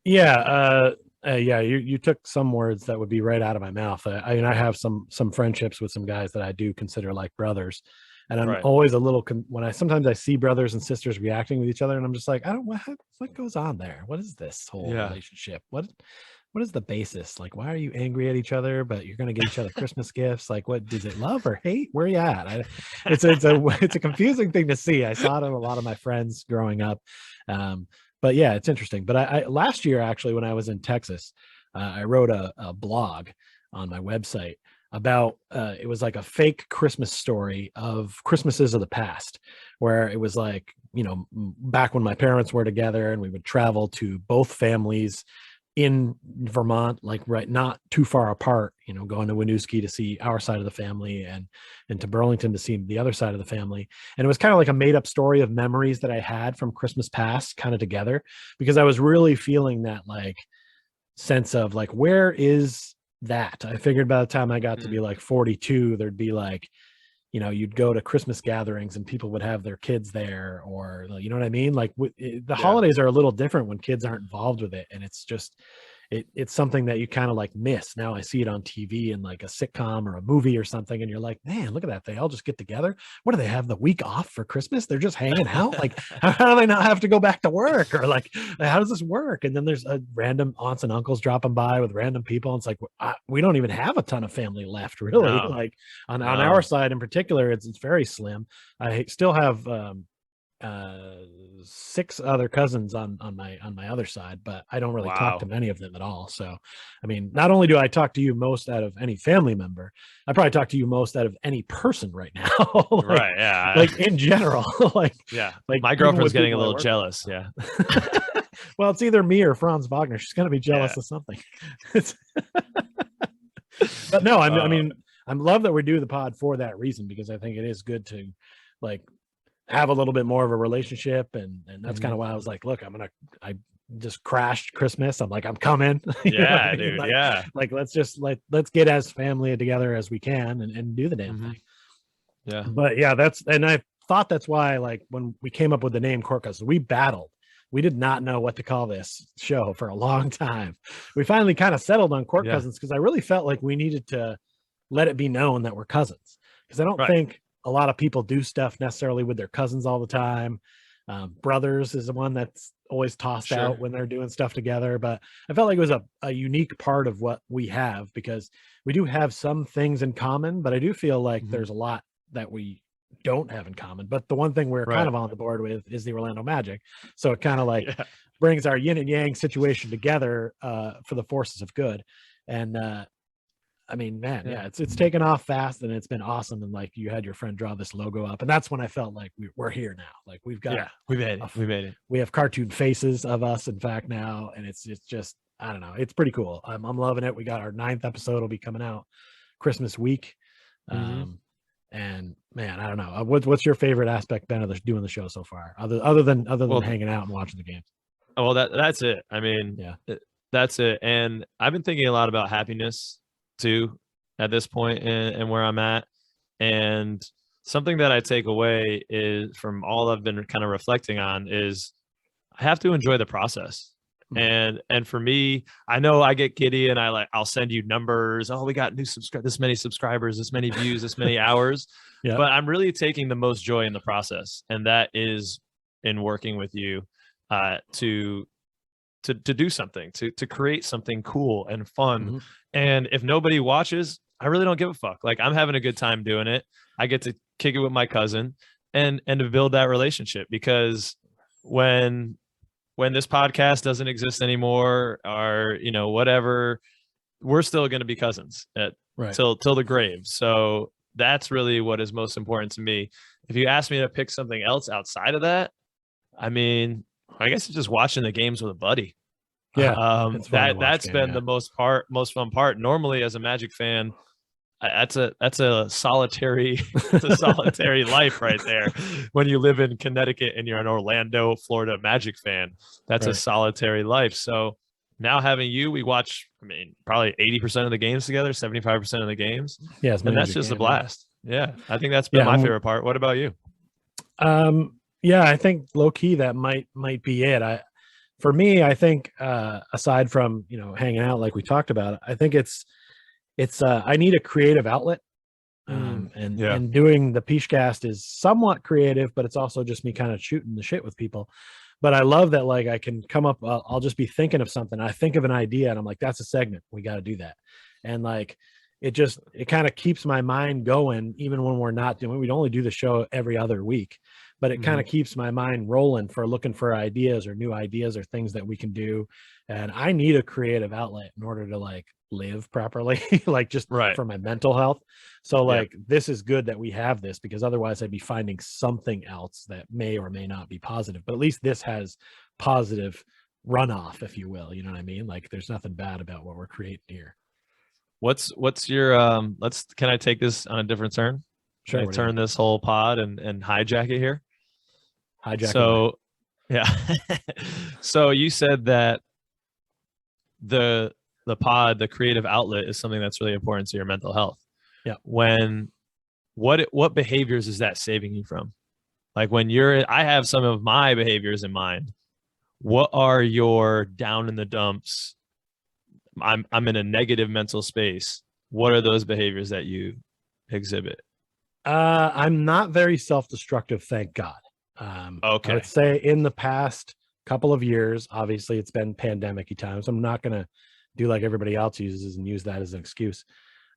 Yeah. You took some words that would be right out of my mouth. I have some friendships with some guys that I do consider like brothers. And I'm Right. always a little when I sometimes I see brothers and sisters reacting with each other, and I'm just like, I don't what goes on there. What is this whole Yeah. relationship? What is the basis? Like, why are you angry at each other, but you're going to get each other Christmas gifts? Like, what is it, love or hate? Where are you at? It's a confusing thing to see. I saw it in a lot of my friends growing up. But yeah, it's interesting. But I last year, actually, when I was in Texas, I wrote a blog on my website about it was like a fake Christmas story of Christmases of the past, where it was like, back when my parents were together and we would travel to both families in Vermont, like right, not too far apart, going to Winooski to see our side of the family and to Burlington to see the other side of the family. And it was kind of like a made up story of memories that I had from Christmas past kind of together, because I was really feeling that like sense of like, where is that? I figured by the time I got to be like 42, there'd be like, you'd go to Christmas gatherings and people would have their kids there, or you know what I mean? Like the holidays are a little different when kids aren't involved with it. And it's just, it's something that you kind of like miss. Now I see it on TV in like a sitcom or a movie or something. And you're like, man, look at that. They all just get together. What do they have the week off for Christmas? They're just hanging out. Like, how do they not have to go back to work? Or like, how does this work? And then there's a random aunts and uncles dropping by with random people. And it's like, we don't even have a ton of family left, really. No. Like on our side in particular, it's very slim. I still have 6 other cousins on my other side, but I don't really talk to many of them at all. So I mean, not only do I talk to you most out of any family member, I probably talk to you most out of any person right now. Like, right. Yeah. Like in general. like my girlfriend's getting a little jealous. Yeah. Well, it's either me or Franz Wagner. She's gonna be jealous of something. But no, I mean, I love that we do the pod for that reason, because I think it is good to like have a little bit more of a relationship. And that's kind of why I was like, look, I just crashed Christmas. I'm like, I'm coming. Yeah, dude. Like, yeah. Like, let's get as family together as we can and do the damn thing. Yeah. But yeah, and I thought that's why, like, when we came up with the name Court Cousins, we battled. We did not know what to call this show for a long time. We finally kind of settled on Court Cousins, because I really felt like we needed to let it be known that we're cousins, because I don't think a lot of people do stuff necessarily with their cousins all the time. Brothers is the one that's always tossed out when they're doing stuff together. But I felt like it was a unique part of what we have, because we do have some things in common, but I do feel like there's a lot that we don't have in common. But the one thing we're kind of on the board with is the Orlando Magic. So it kind of like brings our yin and yang situation together for the forces of good. And I mean, man, it's taken off fast, and it's been awesome. And like, you had your friend draw this logo up, and that's when I felt like we're here now. Like, we've got, we made it. We have cartoon faces of us, in fact, now. And it's just, I don't know. It's pretty cool. I'm loving it. We got our 9th episode will be coming out Christmas week. And man, I don't know. What's your favorite aspect, Ben, of doing the show so far, other than hanging out and watching the games? Oh, well, that's it. I mean, that's it. And I've been thinking a lot about happiness too at this point and where I'm at. And something that I take away is from all I've been kind of reflecting on is I have to enjoy the process. And for me, I know I get giddy and I'll send you numbers. Oh, we got this many subscribers, this many views, this many hours. But I'm really taking the most joy in the process. And that is in working with you to do something, to create something cool and fun. And if nobody watches, I really don't give a fuck. Like, I'm having a good time doing it. I get to kick it with my cousin and to build that relationship, because when this podcast doesn't exist anymore, or whatever, we're still going to be cousins till the grave. So that's really what is most important to me. If you ask me to pick something else outside of that, I mean, I guess it's just watching the games with a buddy. That's been the most fun part. Normally, as a Magic fan, that's a solitary life right there. When you live in Connecticut and you're an Orlando, Florida Magic fan, that's a solitary life. So now having you, we watch, I mean, probably 80% of the games together, 75% of the games. Yeah, and that's just a blast. Yeah, I think that's been my favorite part. What about you? Yeah, I think low key that might be it. For me, I think aside from hanging out like we talked about, I think it's I need a creative outlet. Yeah. And doing the Pichcast is somewhat creative, but it's also just me kind of shooting the shit with people. But I love that, like, I can come up, I'll just be thinking of something. I think of an idea and I'm like, that's a segment. We got to do that. And like, it kind of keeps my mind going, even when we'd only do the show every other week, but it kind of keeps my mind rolling for looking for ideas or new ideas or things that we can do. And I need a creative outlet in order to like live properly, like just Right. for my mental health. So Yeah. like, this is good that we have this, because otherwise I'd be finding something else that may or may not be positive, but at least this has positive runoff, if you will. You know what I mean? Like, there's nothing bad about what we're creating here. What's your can I take this on a different turn? Can Sure. I turn this whole pod and hijack it here? Hijack So yeah. So you said that the pod, the creative outlet, is something that's really important to your mental health. Yeah. What behaviors is that saving you from? Like when I have some of my behaviors in mind. What are your down in the dumps? I'm in a negative mental space. What are those behaviors that you exhibit? I'm not very self-destructive, thank God. Okay. I would say in the past couple of years, obviously it's been pandemic-y times. I'm not going to do like everybody else uses and use that as an excuse.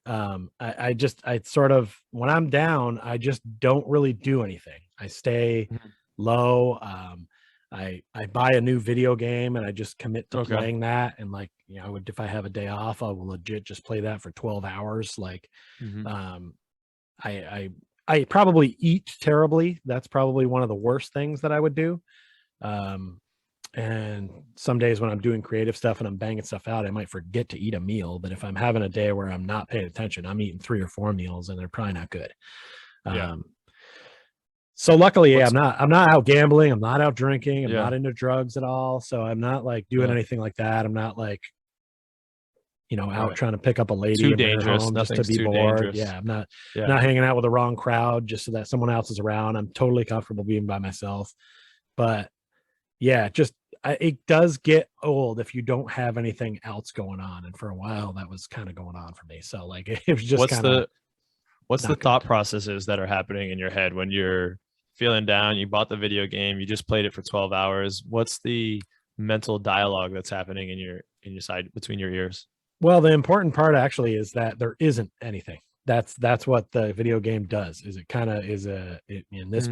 I sort of, when I'm down, I just don't really do anything. I stay low. I buy a new video game and I just commit to playing that. And like, you know, if I have a day off, I will legit just play that for 12 hours. Like, I probably eat terribly. That's probably one of the worst things that I would do. And some days when I'm doing creative stuff and I'm banging stuff out, I might forget to eat a meal. But if I'm having a day where I'm not paying attention, I'm eating 3 or 4 meals and they're probably not good. Yeah. So luckily, I'm not out gambling. I'm not out drinking. I'm Yeah. not into drugs at all. So I'm not like doing anything like that. I'm not like, you know, out trying to pick up a lady Too and bring her dangerous. home just to Nothing's be too bored. dangerous. Yeah, I'm not hanging out with the wrong crowd just so that someone else is around. I'm totally comfortable being by myself. But yeah, just it does get old if you don't have anything else going on. And for a while, that was kind of going on for me. So like, it was just kind of. What's the thought processes that are happening in your head when you're feeling down? You bought the video game, you just played it for 12 hours. What's the mental dialogue that's happening in your side between your ears? Well, the important part actually is that there isn't anything. That's what the video game does. Is it kind of is in this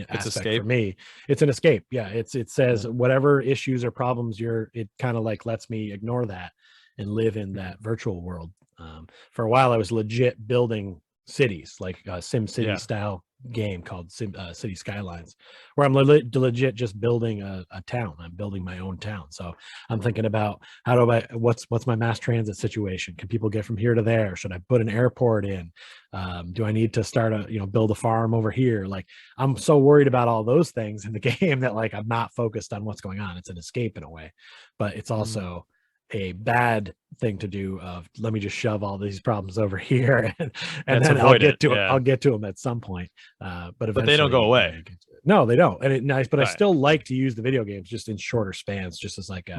aspect escape. For me, it's an escape. Yeah, it says whatever issues or problems it kind of like lets me ignore that and live in that virtual world. For a while, I was legit building cities, like a Sim City style game called City Skylines, where I'm legit just building a town. I'm building my own town. So I'm thinking about what's my mass transit situation? Can people get from here to there? Should I put an airport in? Do I need to start build a farm over here? Like, I'm so worried about all those things in the game that like I'm not focused on what's going on. It's an escape in a way, but it's also a bad thing to do of let me just shove all these problems over here and then I'll get to them at some point. But eventually they don't go away. No, they don't. And nice, but I still like to use the video games just in shorter spans, just as like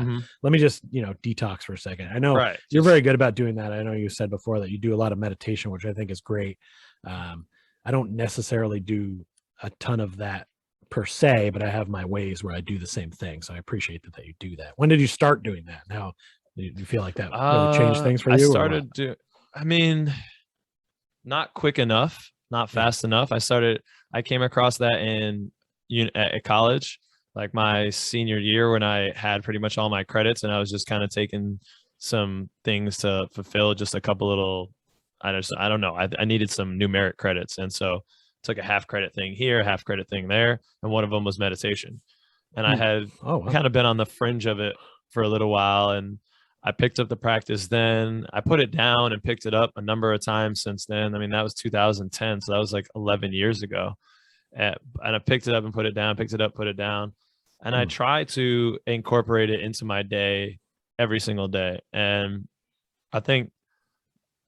let me just detox for a second. I know you're very good about doing that. I know you said before that you do a lot of meditation, which I think is great. I don't necessarily do a ton of that per se, but I have my ways where I do the same thing. So I appreciate that you do that. When did you start doing that? Now, do you feel like that really changed things for you? I mean, not quick enough, not fast enough. I came across that at college, like my senior year, when I had pretty much all my credits and I was just kind of taking some things to fulfill just a couple little, I don't know. I needed some numeric credits. And so took a half credit thing here, a half credit thing there. And one of them was meditation. And I had kind of been on the fringe of it for a little while. And I picked up the practice then. I put it down and picked it up a number of times since then. I mean, that was 2010. So that was like 11 years ago. And I picked it up and put it down, picked it up, put it down. And I try to incorporate it into my day every single day. And I think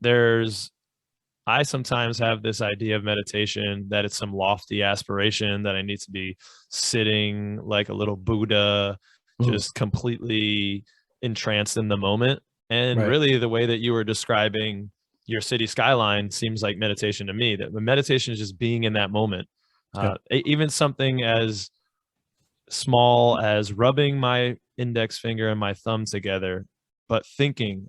I sometimes have this idea of meditation that it's some lofty aspiration that I need to be sitting like a little Buddha, just completely entranced in the moment. And really the way that you were describing your city skyline seems like meditation to me. That the meditation is just being in that moment. Yeah. Even something as small as rubbing my index finger and my thumb together, but thinking,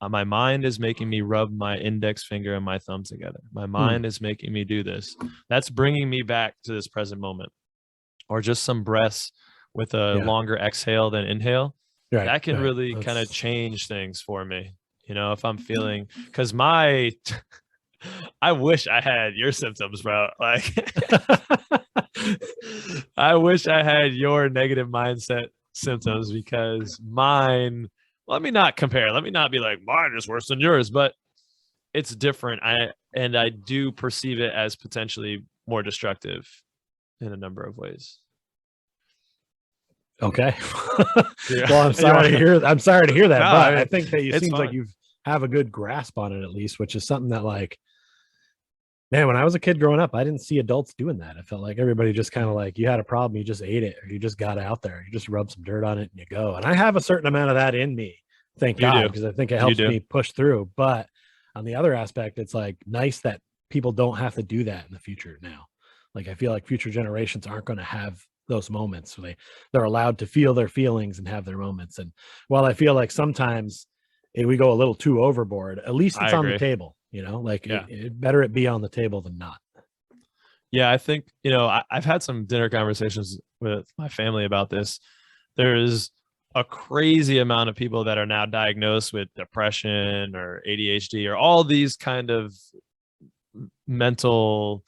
my mind is making me rub my index finger and my thumb together. My mind is making me do this. That's bringing me back to this present moment. Or just some breaths with a longer exhale than inhale. Right, That can right. really kind of That's change things for me. You know, if I'm feeling, because I wish I had your symptoms, bro. Like, I wish I had your negative mindset symptoms, because mine, let me not compare. Let me not be like, mine is worse than yours, but it's different. I do perceive it as potentially more destructive in a number of ways. okay. Yeah. Well, I'm sorry to hear that, No, but I I mean, think that it it's seems like fine. you have a good grasp on it at least, which is something that, like, man, when I was a kid growing up, I didn't see adults doing that. I felt like everybody just kind of like, you had a problem, you just ate it, or you just got out there, you just rub some dirt on it and you go. And I have a certain amount of that in me, thank You God, do. because I think it You helps do. me push through. But on the other aspect, it's like nice that people don't have to do that in the future now. Like, I feel like future generations aren't going to have those moments. So they're allowed to feel their feelings and have their moments. And while I feel like sometimes we go a little too overboard, at least I it's on the agree. table, you know, like Yeah. better it be on the table than not. Yeah. I think, you know, I've had some dinner conversations with my family about this. There's a crazy amount of people that are now diagnosed with depression or ADHD or all these kind of mental,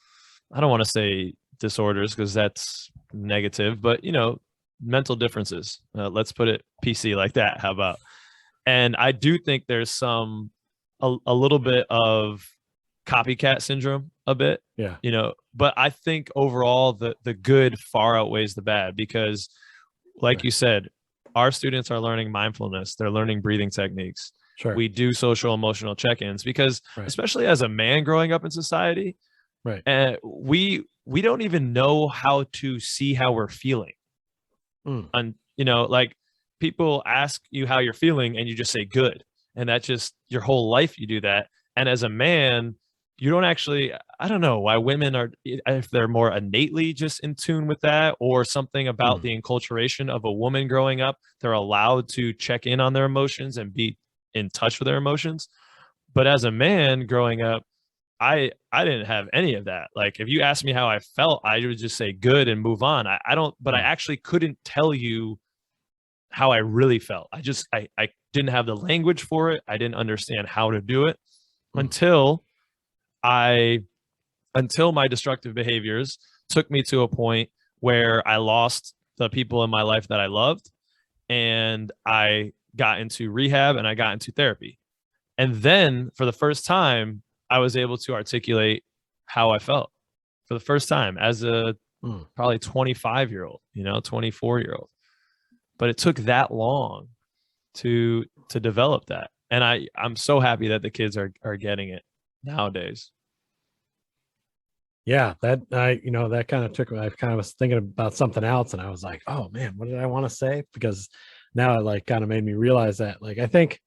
I don't want to say disorders because that's negative, but, you know, mental differences. Let's put it PC like that. How about? And I do think there's a little bit of copycat syndrome, a bit, Yeah. you know, but I think overall the good far outweighs the bad, because like Right. you said, our students are learning mindfulness, they're learning breathing techniques. Sure. We do social emotional check-ins because, Right. especially as a man growing up in society, Right. we don't even know how to see how we're feeling. Mm. And, you know, like, people ask you how you're feeling and you just say good, and that's just your whole life you do that. And as a man, you don't actually, I don't know why women are, if they're more innately just in tune with that, or something about Mm. the enculturation of a woman growing up, they're allowed to check in on their emotions and be in touch with their emotions. But as a man growing up, I didn't have any of that. Like, if you asked me how I felt, I would just say good and move on. I don't, but I Mm. actually couldn't tell you how I really felt. I didn't have the language for it. I didn't understand how to do it Mm. until I until my destructive behaviors took me to a point where I lost the people in my life that I loved, and I got into rehab and I got into therapy. And then for the first time, I was able to articulate how I felt for the first time as a Mm. probably 25-year-old, you know, 24-year-old. But it took that long to develop that. And I'm so happy that the kids are getting it nowadays. Yeah, that that kind of took me. I kind of was thinking about something else, and I was like, "Oh man, what did I want to say?" Because now it like kind of made me realize that, like, I think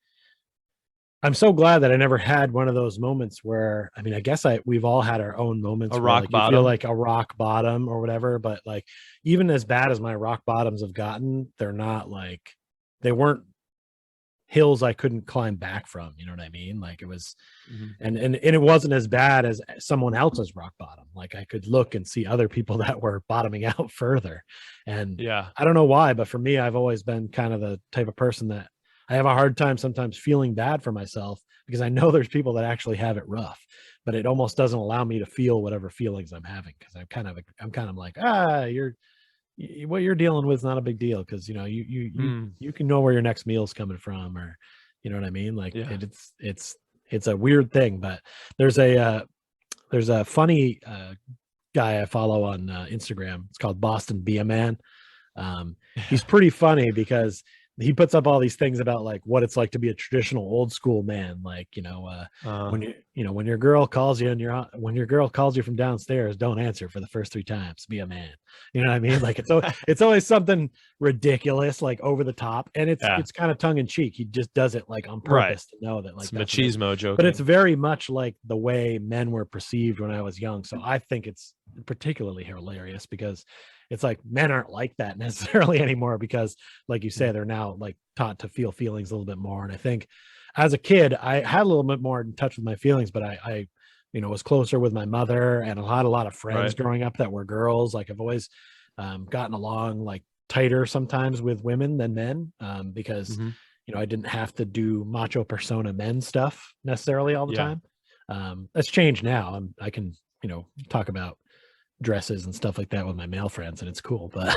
I'm so glad that I never had one of those moments where, I mean, I guess we've all had our own A moments where, rock like, you feel bottom. like a rock bottom or whatever, but like, even as bad as my rock bottoms have gotten, they're not like, they weren't hills I couldn't climb back from. You know what I mean? Like, it was, Mhm. and it wasn't as bad as someone else's rock bottom. Like, I could look and see other people that were bottoming out further. And Yeah. I don't know why, but for me, I've always been kind of the type of person that I have a hard time sometimes feeling bad for myself, because I know there's people that actually have it rough, but it almost doesn't allow me to feel whatever feelings I'm having, because I'm kind of like, what you're dealing with is not a big deal, because Mm. you can know where your next meal's coming from, or you know what I mean. Like, Yeah. it's a weird thing, but there's a funny guy I follow on Instagram. It's called Boston Be a Man. He's pretty funny because he puts up all these things about like what it's like to be a traditional old school man, like when when your girl calls you and when your girl calls you from downstairs, don't answer for the first 3 times, be a man. You know what I mean? Like it's always something ridiculous, like over the top, and Yeah. it's kind of tongue-in-cheek. He just does it like on Right. purpose to know that like It's that's what it is. machismo joking. But it's very much like the way men were perceived when I was young, so I think it's particularly hilarious because it's like men aren't like that necessarily anymore, because like you say, they're now like taught to feel feelings a little bit more. And I think as a kid, I had a little bit more in touch with my feelings, but I was closer with my mother and a lot of friends Right. growing up that were girls. Like I've always gotten along like tighter sometimes with women than men, because Mm-hmm. I didn't have to do macho persona men stuff necessarily all the Yeah. time. That's changed now. I can talk about dresses and stuff like that with my male friends, and it's cool, but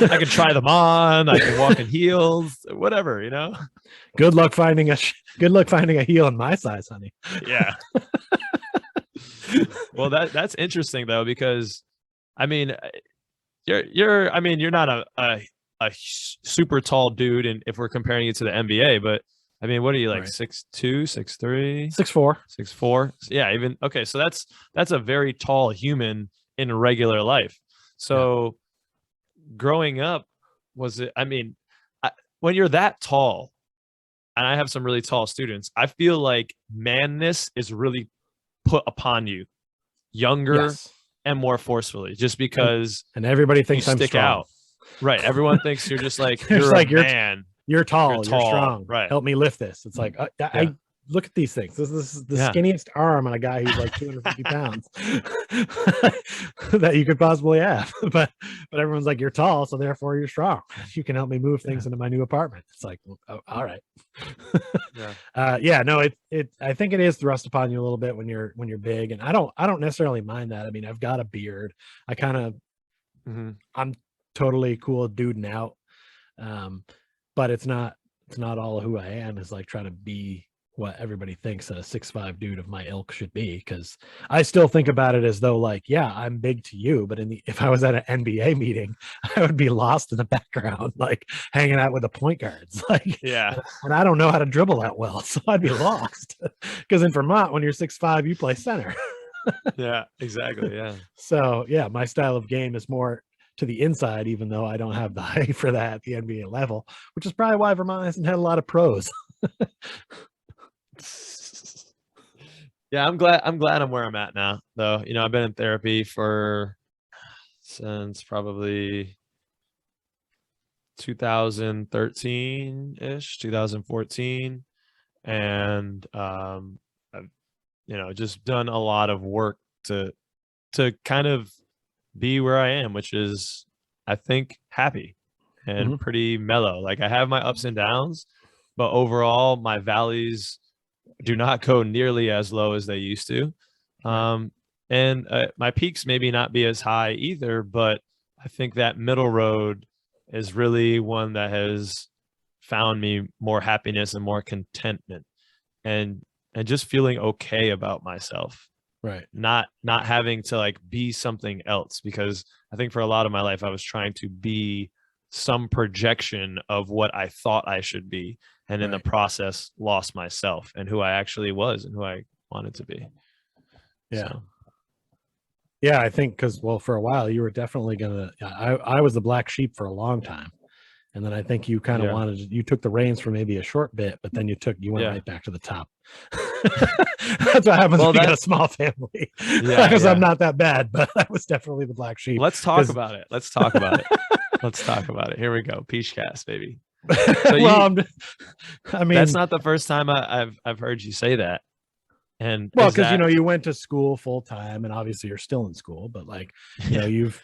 I can try them on. I can walk in heels, whatever, good luck finding a heel in my size, honey. Yeah. Well, that's interesting though, because I mean, you're not a super tall dude, and if we're comparing it to the NBA, but I mean, what are you like, Right. 6'2", 6'3", 6'4"? 6'4"? Yeah, even okay. So that's a very tall human in regular life. So growing up, when you're that tall, and I have some really tall students, I feel like manness is really put upon you younger Yes. and more forcefully, just because And everybody you thinks I'm stick strong. out. Right. Everyone thinks you're just like, It's you're like a man. you're tall, You're you're tall. strong. Right. Help me lift this. It's like Yeah. I look at these things. This is the skinniest arm on a guy who's like 250 pounds that you could possibly have. But everyone's like, you're tall, so therefore you're strong. You can help me move things into my new apartment. It's like, oh, all right. No, I think it is thrust upon you a little bit when you're big, and I don't necessarily mind that. I mean, I've got a beard. I kind of I'm totally cool duding out. But it's not all who I am, is like trying to be what everybody thinks a 6'5" dude of my ilk should be, because I still think about it as though like, yeah, I'm big to you, but if I was at an NBA meeting, I would be lost in the background, like hanging out with the point guards. Like, Yeah. and I don't know how to dribble that well, so I'd be lost. Because in Vermont, when you're 6'5", you play center. Yeah, exactly. Yeah. So yeah, my style of game is more to the inside, even though I don't have the height for that at the NBA level, which is probably why Vermont hasn't had a lot of pros. Yeah, I'm glad I'm where I'm at now, though. I've been in therapy since probably 2013-ish, 2014. And I've just done a lot of work to kind of be where I am, which is, I think, happy and pretty mellow. Like, I have my ups and downs, but overall my valleys do not go nearly as low as they used to. And my peaks maybe not be as high either, but I think that middle road is really one that has found me more happiness and more contentment, and just feeling okay about myself. Right. Not having to like be something else, because I think for a lot of my life I was trying to be some projection of what I thought I should be, and in the process lost myself and who I actually was and who I wanted to be. Yeah, I think because, well, for a while you were definitely I was the black sheep for a long time, and then I think you kind of you took the reins for maybe a short bit, but then you went right back to the top. That's what happens when you got a small family. Because I'm not that bad, but I was definitely the black sheep. Let's talk about it. Let's talk about it. Here we go. Pichcast, baby. So I mean, that's not the first time I've heard you say that. And because you went to school full time, and obviously you're still in school, but like you've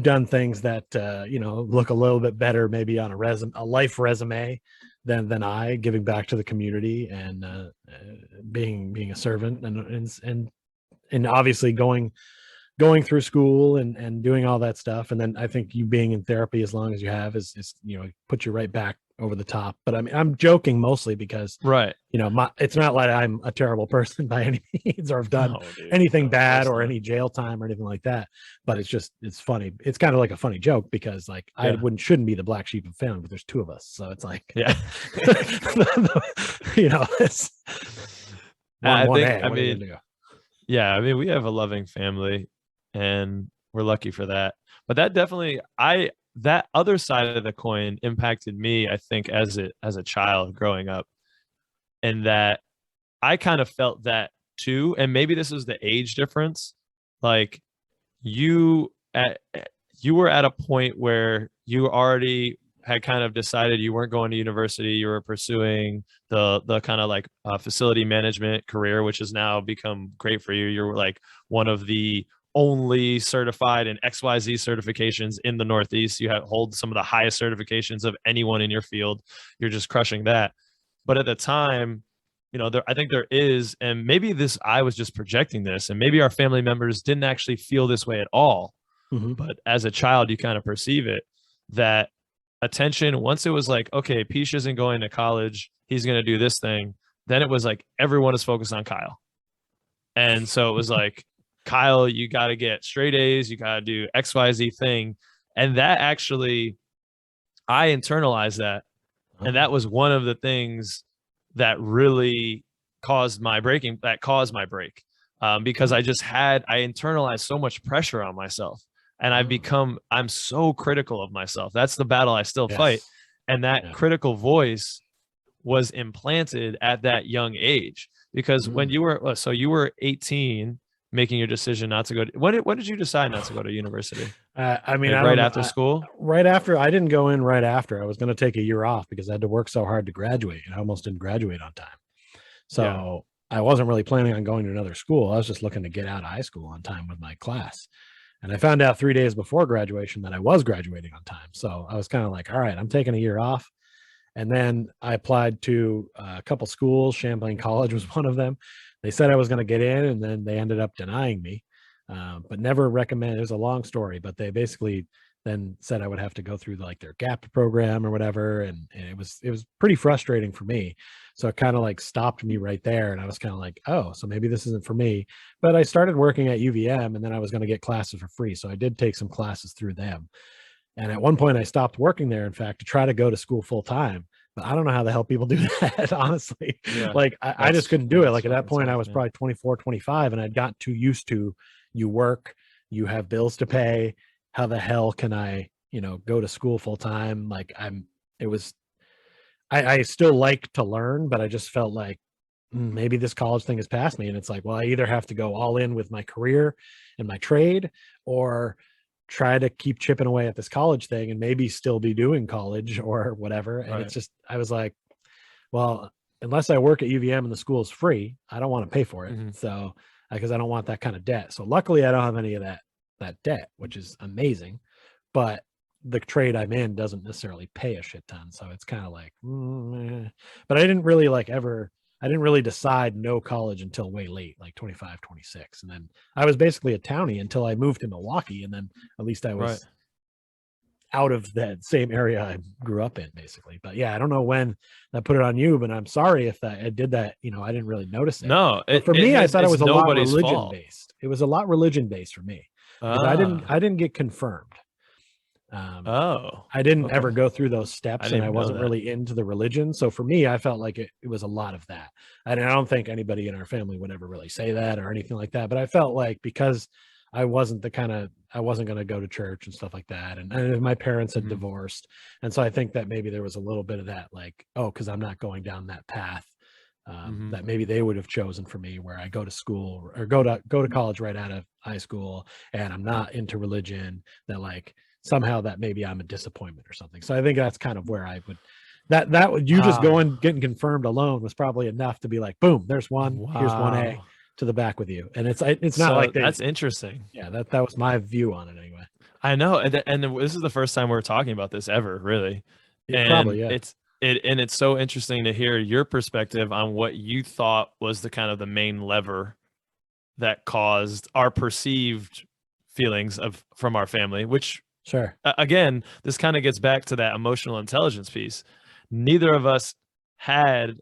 done things that look a little bit better maybe on a life resume than I, giving back to the community and being a servant and obviously going through school and doing all that stuff. And then I think you being in therapy as long as you have is put you right back over the top. But I mean, I'm joking mostly because, Right. it's not like I'm a terrible person by any means or have done No, dude. anything No, of bad course or not. any jail time or anything like that. But it's funny. It's kind of like a funny joke because like I Yeah. shouldn't be the black sheep of family, but there's two of us. So it's like, Yeah. it's I one think, A. I What are you mean, gonna do? yeah, I mean, we have a loving family and we're lucky for that. But that definitely, that other side of the coin impacted me, I think, as a child growing up, and that I kind of felt that too. And maybe this is the age difference. Like you at you were at a point where you already had kind of decided you weren't going to university. You were pursuing the kind of like facility management career, which has now become great for you. You're like one of the only certified in XYZ certifications in the Northeast. You hold some of the highest certifications of anyone in your field. You're just crushing that. But at the time, I think there is, and maybe I was just projecting this, and maybe our family members didn't actually feel this way at all. Mm-hmm. But as a child, you kind of perceive it, that attention, once it was like, okay, PIche isn't going to college, he's going to do this thing. Then it was like, everyone is focused on Kyle. And so it was like, Kyle, you got to get straight A's, you got to do XYZ thing. And that actually, I internalized that. And that was one of the things that really caused my break, because I internalized so much pressure on myself, and I'm so critical of myself. That's the battle I still fight. Yes. And that critical voice was implanted at that young age, because when you were 18 making your decision not to go to, when did you decide not to go to university? I mean, Like I right don't know. after school? Right after, I didn't go in right after. I was going to take a year off because I had to work so hard to graduate. I almost didn't graduate on time. Yeah. So I wasn't really planning on going to another school. I was just looking to get out of high school on time with my class. And I found out 3 days before graduation that I was graduating on time. So I was kind of like, all right, I'm taking a year off. And then I applied to a couple schools. Champlain College was one of them. They said I was going to get in, and then they ended up denying me, but never recommended. It was a long story, but they basically then said I would have to go through like their GAP program or whatever, and it was pretty frustrating for me. So it kind of like stopped me right there, and I was kind of like, oh, so maybe this isn't for me. But I started working at UVM, and then I was going to get classes for free, so I did take some classes through them. And at one point, I stopped working there, in fact, to try to go to school full time. But I don't know how the hell people do that, honestly. Yeah. Like, I just couldn't do it. Like, at that point, I tough, was man. probably 24, 25, and I'd got too used to you work, you have bills to pay. How the hell can I, go to school full time? Like, it was, I still like to learn, but I just felt like maybe this college thing has passed me. And it's like, well, I either have to go all in with my career and my trade, or try to keep chipping away at this college thing and maybe still be doing college or whatever. And it's just, I was like, well, unless I work at UVM and the school is free, I don't want to pay for it. Mm-hmm. So, because I don't want that kind of debt. So luckily I don't have any of that debt, which is amazing. But the trade I'm in doesn't necessarily pay a shit ton. So it's kind of like, but I didn't really I didn't really decide no college until way late, like 25, 26. And then I was basically a townie until I moved to Milwaukee. And then at least I was out of that same area I grew up in, basically. But yeah, I don't know when I put it on you, but I'm sorry if I did that. I didn't really notice it. No, for me, I thought it was a lot nobody's religion fault. based. It was a lot religion based for me because I didn't get confirmed. I didn't ever go through those steps, and I wasn't really into the religion. So for me, I felt like it was a lot of that. And I don't think anybody in our family would ever really say that or anything like that. But I felt like because I wasn't I wasn't going to go to church and stuff like that. And my parents had divorced. And so I think that maybe there was a little bit of that, like, oh, because I'm not going down that path. That maybe they would have chosen for me, where I go to school or go to college right out of high school, and I'm not into religion, that like somehow that maybe I'm a disappointment or something. So I think that's kind of where I would, that would, you just going, getting confirmed alone was probably enough to be like, boom, there's one, here's 1A to the back with you. And it's not like that's interesting. Yeah. That was my view on it anyway. I know. And this is the first time we're talking about this ever, really. Yeah, probably, yeah. It's so interesting to hear your perspective on what you thought was the main lever that caused our perceived feelings from our family, which, sure, again, this kind of gets back to that emotional intelligence piece. neither of us had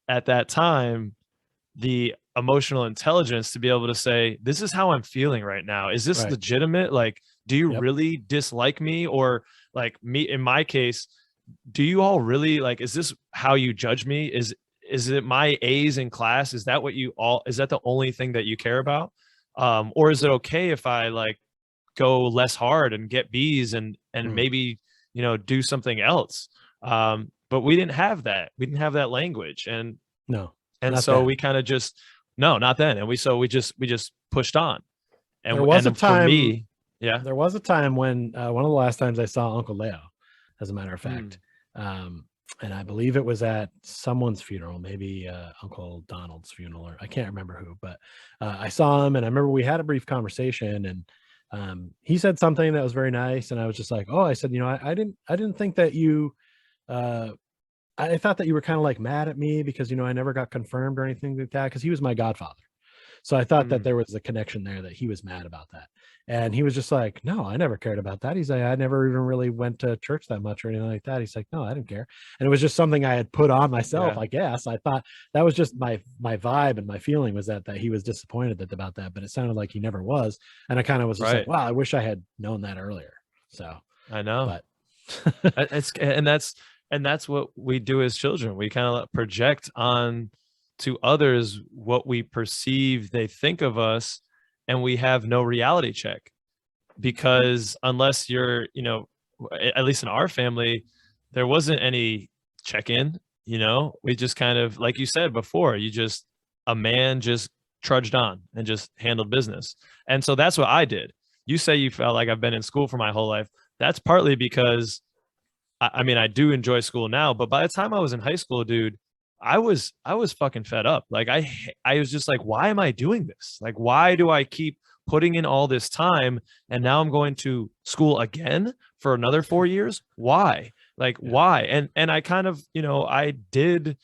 at that time the emotional intelligence to be able to say, this is how I'm feeling right now. Is this Right. legitimate? Like, do you Yep. really dislike me? Or like me, in my case, do you all really like, is this how you judge me? Is it my A's in class? Is that what you all, is that the only thing that you care about? Or is it okay if I like go less hard and get B's and Mm. maybe, do something else? But we didn't have that. We didn't have that language. No, And not so then. we kind of just, no, not then. And we just pushed on. There And was a then for time. me, yeah. There was a time when one of the last times I saw Uncle Leo, as a matter of fact, Mm, um, and I believe it was at someone's funeral, maybe Uncle Donald's funeral, or I can't remember who, but I saw him, and I remember we had a brief conversation, and he said something that was very nice, and I was just like, "Oh," I said, I didn't think that you." Uh, I thought that you were kind of like mad at me because I never got confirmed or anything like that because he was my godfather. So I thought that mm, there was a connection there that he was mad about that. And he was just like, "No, I never cared about that." He's like, "I never even really went to church that much or anything like that." He's like, "No, I didn't care." And it was just something I had put on myself, yeah. I guess. I thought that was just my vibe and my feeling was that he was disappointed about that, but it sounded like he never was. And I kind of was just like, Right. "Wow, I wish I had known that earlier." So, I know. but It's and that's what we do as children. We kind of project on to others what we perceive they think of us, and we have no reality check because unless you're, at least in our family, there wasn't any check-in. We just kind of, like you said before, a man just trudged on and just handled business. And so that's what I did. You say you felt like I've been in school for my whole life. That's partly because I mean, I do enjoy school now, but by the time I was in high school, dude, I was fucking fed up. Like I was just like, why am I doing this? Like, why do I keep putting in all this time and now I'm going to school again for another 4 years? Why? Like, yeah. why? And I kind of, I did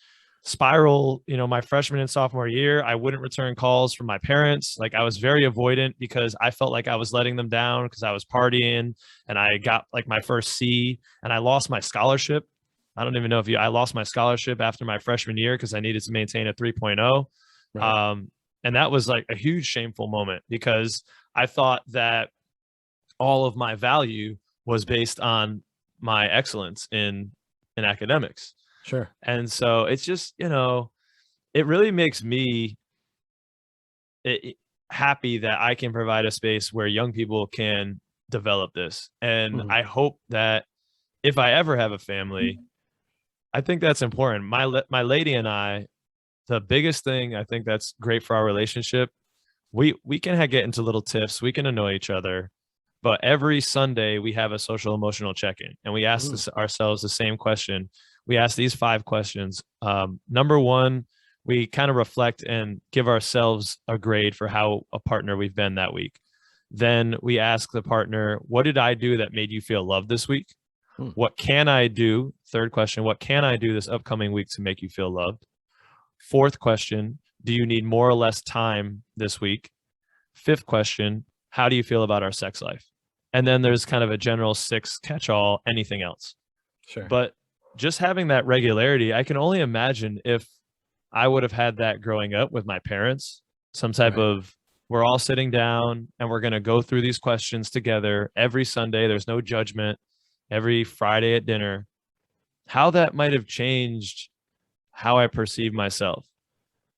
spiral, my freshman and sophomore year. I wouldn't return calls from my parents. Like I was very avoidant because I felt like I was letting them down because I was partying and I got like my first C and I lost my scholarship. I don't even know if I lost my scholarship after my freshman year because I needed to maintain a 3.0. Right. And that was like a huge shameful moment because I thought that all of my value was based on my excellence in academics. Sure. And so it's just, it really makes me happy that I can provide a space where young people can develop this. And Mhm. I hope that if I ever have a family, I think that's important. My lady and I, the biggest thing I think that's great for our relationship, we can get into little tiffs, we can annoy each other, but every Sunday we have a social emotional check-in and we ask Mm. ourselves the same question. We ask these 5 questions. Number one, we kind of reflect and give ourselves a grade for how a partner we've been that week. Then we ask the partner, what did I do that made you feel loved this week? Mm. What can I do? Third question, what can I do this upcoming week to make you feel loved? Fourth question, do you need more or less time this week? Fifth question, how do you feel about our sex life? And then Mm. there's kind of a general 6 catch all, anything else. Sure. But just having that regularity, I can only imagine if I would have had that growing up with my parents, some type Right. of, we're all sitting down and we're going to go through these questions together every Sunday. There's no judgment. Every Friday at dinner, how that might have changed how I perceive myself.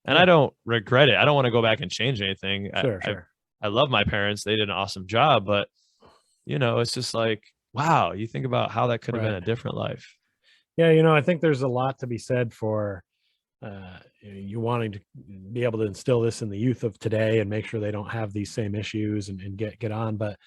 And I Yeah. don't regret it. I don't want to go back and change anything. Sure. I, Sure. I love my parents. They did an awesome job, but it's just like, wow, you think about how that could have been Right. a different life. Yeah. I think there's a lot to be said for you wanting to be able to instill this in the youth of today and make sure they don't have these same issues and get on. But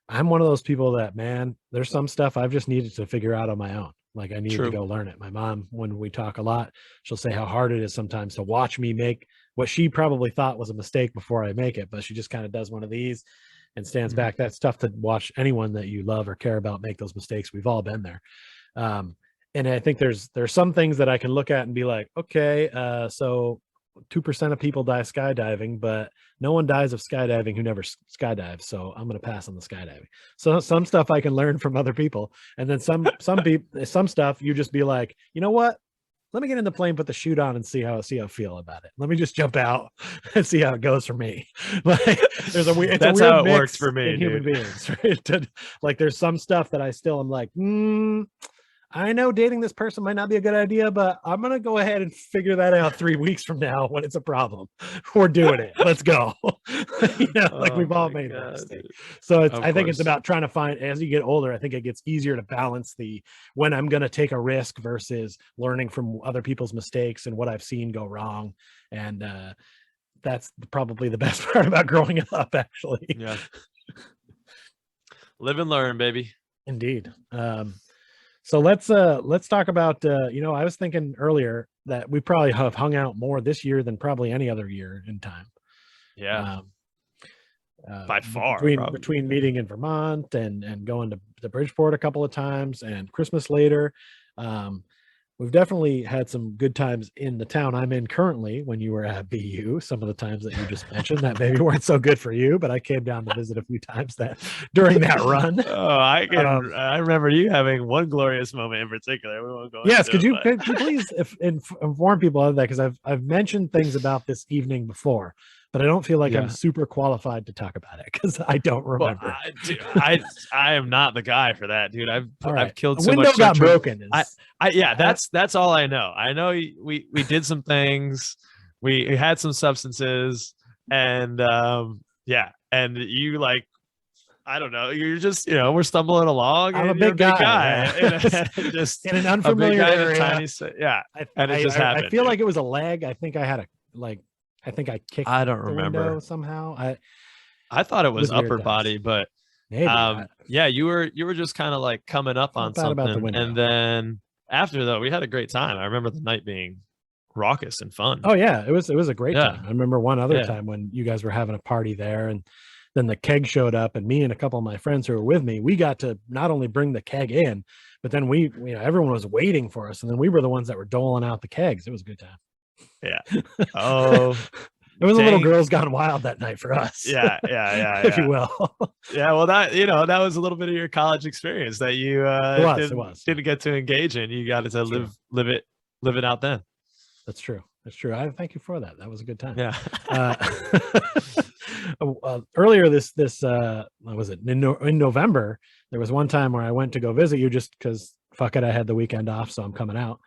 I'm one of those people that, man, there's some stuff I've just needed to figure out on my own. Like I needed to True. go learn it. My mom, when we talk a lot, she'll say how hard it is sometimes to watch me make what she probably thought was a mistake before I make it, but she just kind of does one of these and stands Mhm. back. That's tough to watch anyone that you love or care about make those mistakes. We've all been there. Um, and I think there's some things that I can look at and be like, okay, so 2% of people die skydiving, but no one dies of skydiving who never skydives. So I'm going to pass on the skydiving. So some stuff I can learn from other people, and then some people, some stuff you just be like, you know what? Let me get in the plane, put the chute on, and see how I feel about it. Let me just jump out and see how it goes for me. Like there's a weird, That's how it works for me, in human beings. Right? Like there's some stuff that I still am like, I know dating this person might not be a good idea, but I'm going to go ahead and figure that out 3 weeks from now when it's a problem. We're doing it. Let's go. Like we've all made that mistake. So I think it's about trying to find, as you get older, I think it gets easier to balance when I'm going to take a risk versus learning from other people's mistakes and what I've seen go wrong. And that's probably the best part about growing up, actually. Yeah. Live and learn, baby. Indeed. So let's talk about, I was thinking earlier that we probably have hung out more this year than probably any other year in time. Yeah. By far. Between meeting in Vermont and going to Bridgeport a couple of times and Christmas later. We've definitely had some good times in the town I'm in currently when you were at BU. Some of the times that you just mentioned that maybe weren't so good for you, but I came down to visit a few times during that run. Oh, I remember you having one glorious moment in particular. We won't go yes, could you please inform people of that? Because I've mentioned things about this evening before, but I don't feel like I'm super qualified to talk about it because I don't remember. Well, I am not the guy for that, dude. I've killed so much. Window got broken. That's all I know. I know we did some things. We had some substances, and and you like, I don't know. You're just, we're stumbling along. I'm a big guy. Just in an unfamiliar area. Tiny, and it just happened. I feel like it was a leg. I think I had I think I kicked. I don't remember somehow. I thought it was upper body, but maybe. you were just kind of like coming up on something, and then after though, we had a great time. I remember the night being raucous and fun. Oh yeah, it was a great time. I remember one other time when you guys were having a party there, and then the keg showed up, and me and a couple of my friends who were with me, we got to not only bring the keg in, but then everyone was waiting for us, and then we were the ones that were doling out the kegs. It was a good time. Yeah. Oh, it was a little girls gone wild that night for us. Yeah. If you will. Yeah. Well, that was a little bit of your college experience that you didn't get to engage in. You got to live it out then. That's true. I thank you for that. That was a good time. Yeah. Earlier this what was it, in November, there was one time where I went to go visit you just because fuck it, I had the weekend off, so I'm coming out,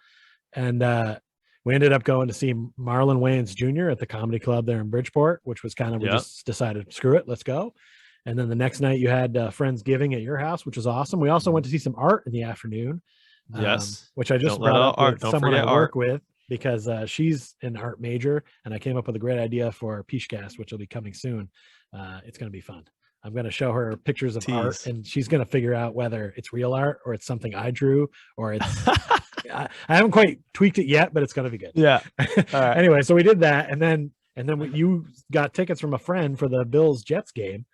and we ended up going to see Marlon Wayans Jr. at the Comedy Club there in Bridgeport, which was kind of, we just decided, screw it, let's go. And then the next night you had Friendsgiving at your house, which was awesome. We also went to see some art in the afternoon. Yes. Which I just brought up with someone I work with because she's an art major, and I came up with a great idea for Pichcast, which will be coming soon. It's going to be fun. I'm going to show her pictures of art, and she's going to figure out whether it's real art or it's something I drew or it's I haven't quite tweaked it yet, but it's going to be good. Yeah. All right. Anyway, so we did that. And then you got tickets from a friend for the Bills Jets game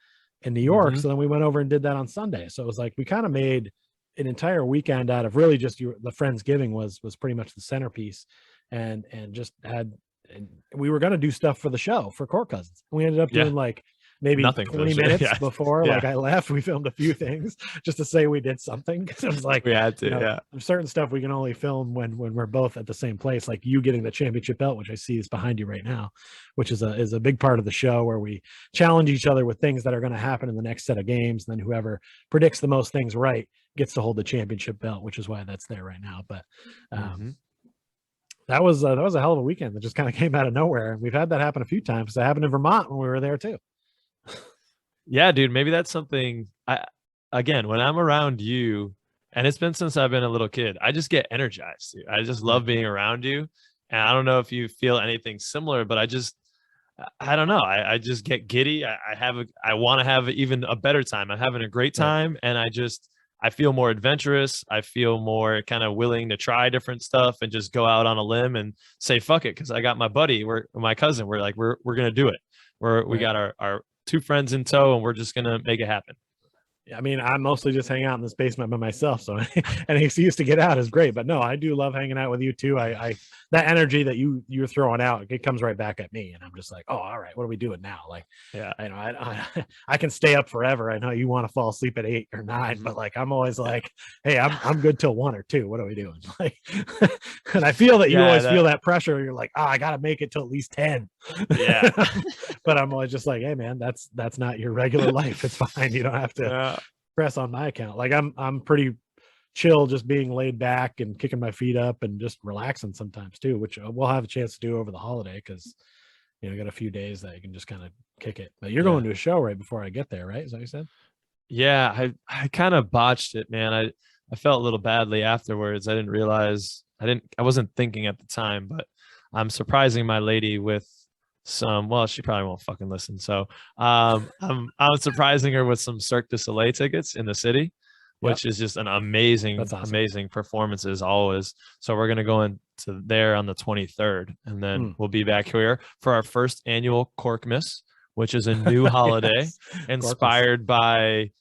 in New York. So then we went over and did that on Sunday. So it was like, we kind of made an entire weekend out of really just the Friendsgiving was pretty much the centerpiece, and just and we were going to do stuff for the show for Court Cousins. We ended up doing like maybe nothing 20 minutes before like I left. We filmed a few things just to say we did something, because it was like we had to. There's certain stuff we can only film when we're both at the same place, like you getting the championship belt, which I see is behind you right now, which is a big part of the show, where we challenge each other with things that are going to happen in the next set of games, and then whoever predicts the most things right gets to hold the championship belt, which is why that's there right now. But that was a hell of a weekend that just kind of came out of nowhere. We've had that happen a few times. It happened in Vermont when we were there too. Yeah, dude, maybe that's something. Again, when I'm around you, and it's been since I've been a little kid, I just get energized, dude. I just love being around you. And I don't know if you feel anything similar, but I don't know. I just get giddy. I want to have even a better time. I'm having a great time, and I feel more adventurous. I feel more kind of willing to try different stuff and just go out on a limb and say fuck it, because I got my buddy, my cousin. We're like we're gonna do it. We got our two friends in tow, and we're just gonna make it happen. I mean, I mostly just hang out in this basement by myself. So an excuse to get out is great. But no, I do love hanging out with you too. I that energy that you're throwing out, it comes right back at me, and I'm just like, oh, all right, what are we doing now? Like, Yeah. I know I can stay up forever. I know you want to fall asleep at 8 or 9, but like I'm always like, hey, I'm good till 1 or 2. What are we doing? Like, and I feel that you always feel that pressure. You're like, oh, I got to make it till at least 10. Yeah. But I'm always just like, hey man, that's not your regular life. It's fine. You don't have to press on my account. Like I'm pretty chill, just being laid back and kicking my feet up and just relaxing sometimes too, which we'll have a chance to do over the holiday because you got a few days that you can just kind of kick it. But you're going to a show right before I get there, right? Is that what you said? Yeah, I kind of botched it, man. I felt a little badly afterwards. I didn't realize I wasn't thinking at the time, but I'm surprising my lady with well, she probably won't fucking listen. So I'm surprising her with some Cirque du Soleil tickets in the city, which is just an amazing, amazing performances always. So we're gonna go into there on the 23rd, and then we'll be back here for our first annual Corkmas, which is a new holiday inspired by,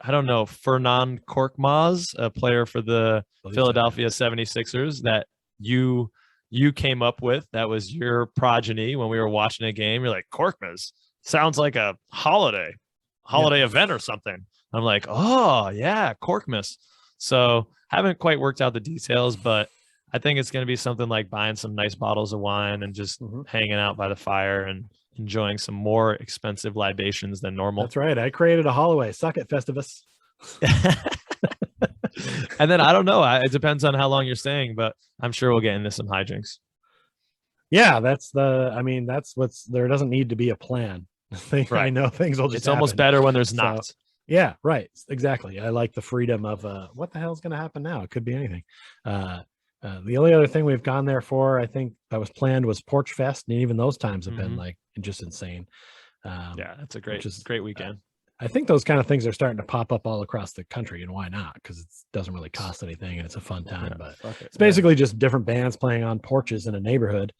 I don't know, Fernand Korkmaz, a player for the Philadelphia 76ers that you came up with. That was your progeny when we were watching a game. You're like, Korkmaz sounds like a holiday event or something. I'm like, oh yeah, Corkmas. So haven't quite worked out the details, but I think it's going to be something like buying some nice bottles of wine and just hanging out by the fire and enjoying some more expensive libations than normal. That's right. I created a Holloway. Suck it, Festivus. And then I don't know. It depends on how long you're staying, but I'm sure we'll get into some hijinks. Yeah, that's what's there. Doesn't need to be a plan. Right. I know things will just It's almost better when there's not. Yeah, right. Exactly. I like the freedom of what the hell's going to happen now? It could be anything. The only other thing we've gone there for, I think that was planned, was Porch Fest, and even those times have been like just insane. Yeah, that's a great weekend. I think those kind of things are starting to pop up all across the country, and why not? Because it doesn't really cost anything, and it's a fun time. But it's basically just different bands playing on porches in a neighborhood,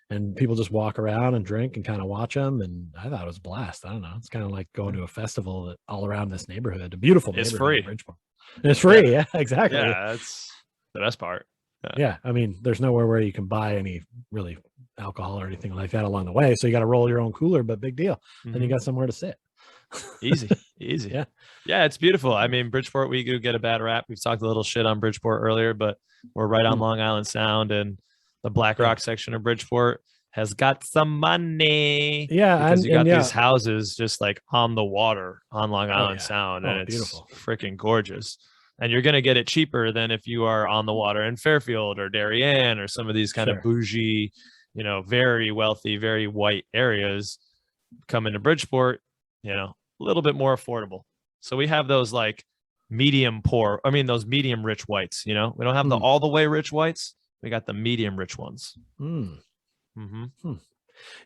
and people just walk around and drink and kind of watch them. And I thought it was a blast. I don't know. It's kind of like going to a festival that all around this neighborhood, a beautiful neighborhood. It's free. Bridgeport. It's free. Yeah, exactly. Yeah, that's the best part. Yeah. I mean, there's nowhere where you can buy any really alcohol or anything like that along the way. So you got to roll your own cooler, but big deal. Then you got somewhere to sit. Easy. Yeah, it's beautiful. I mean, Bridgeport, we do get a bad rap. We've talked a little shit on Bridgeport earlier, but we're right on Long Island Sound, and the Black Rock section of Bridgeport has got some money. Yeah, because you got these houses just like on the water on Long Island Sound, and it's beautiful, freaking gorgeous. And you're gonna get it cheaper than if you are on the water in Fairfield or Darien or some of these kind of bougie, very wealthy, very white areas. Come into Bridgeport, a little bit more affordable. So we have those like medium rich whites. We don't have the all the way rich whites. We got the medium rich ones.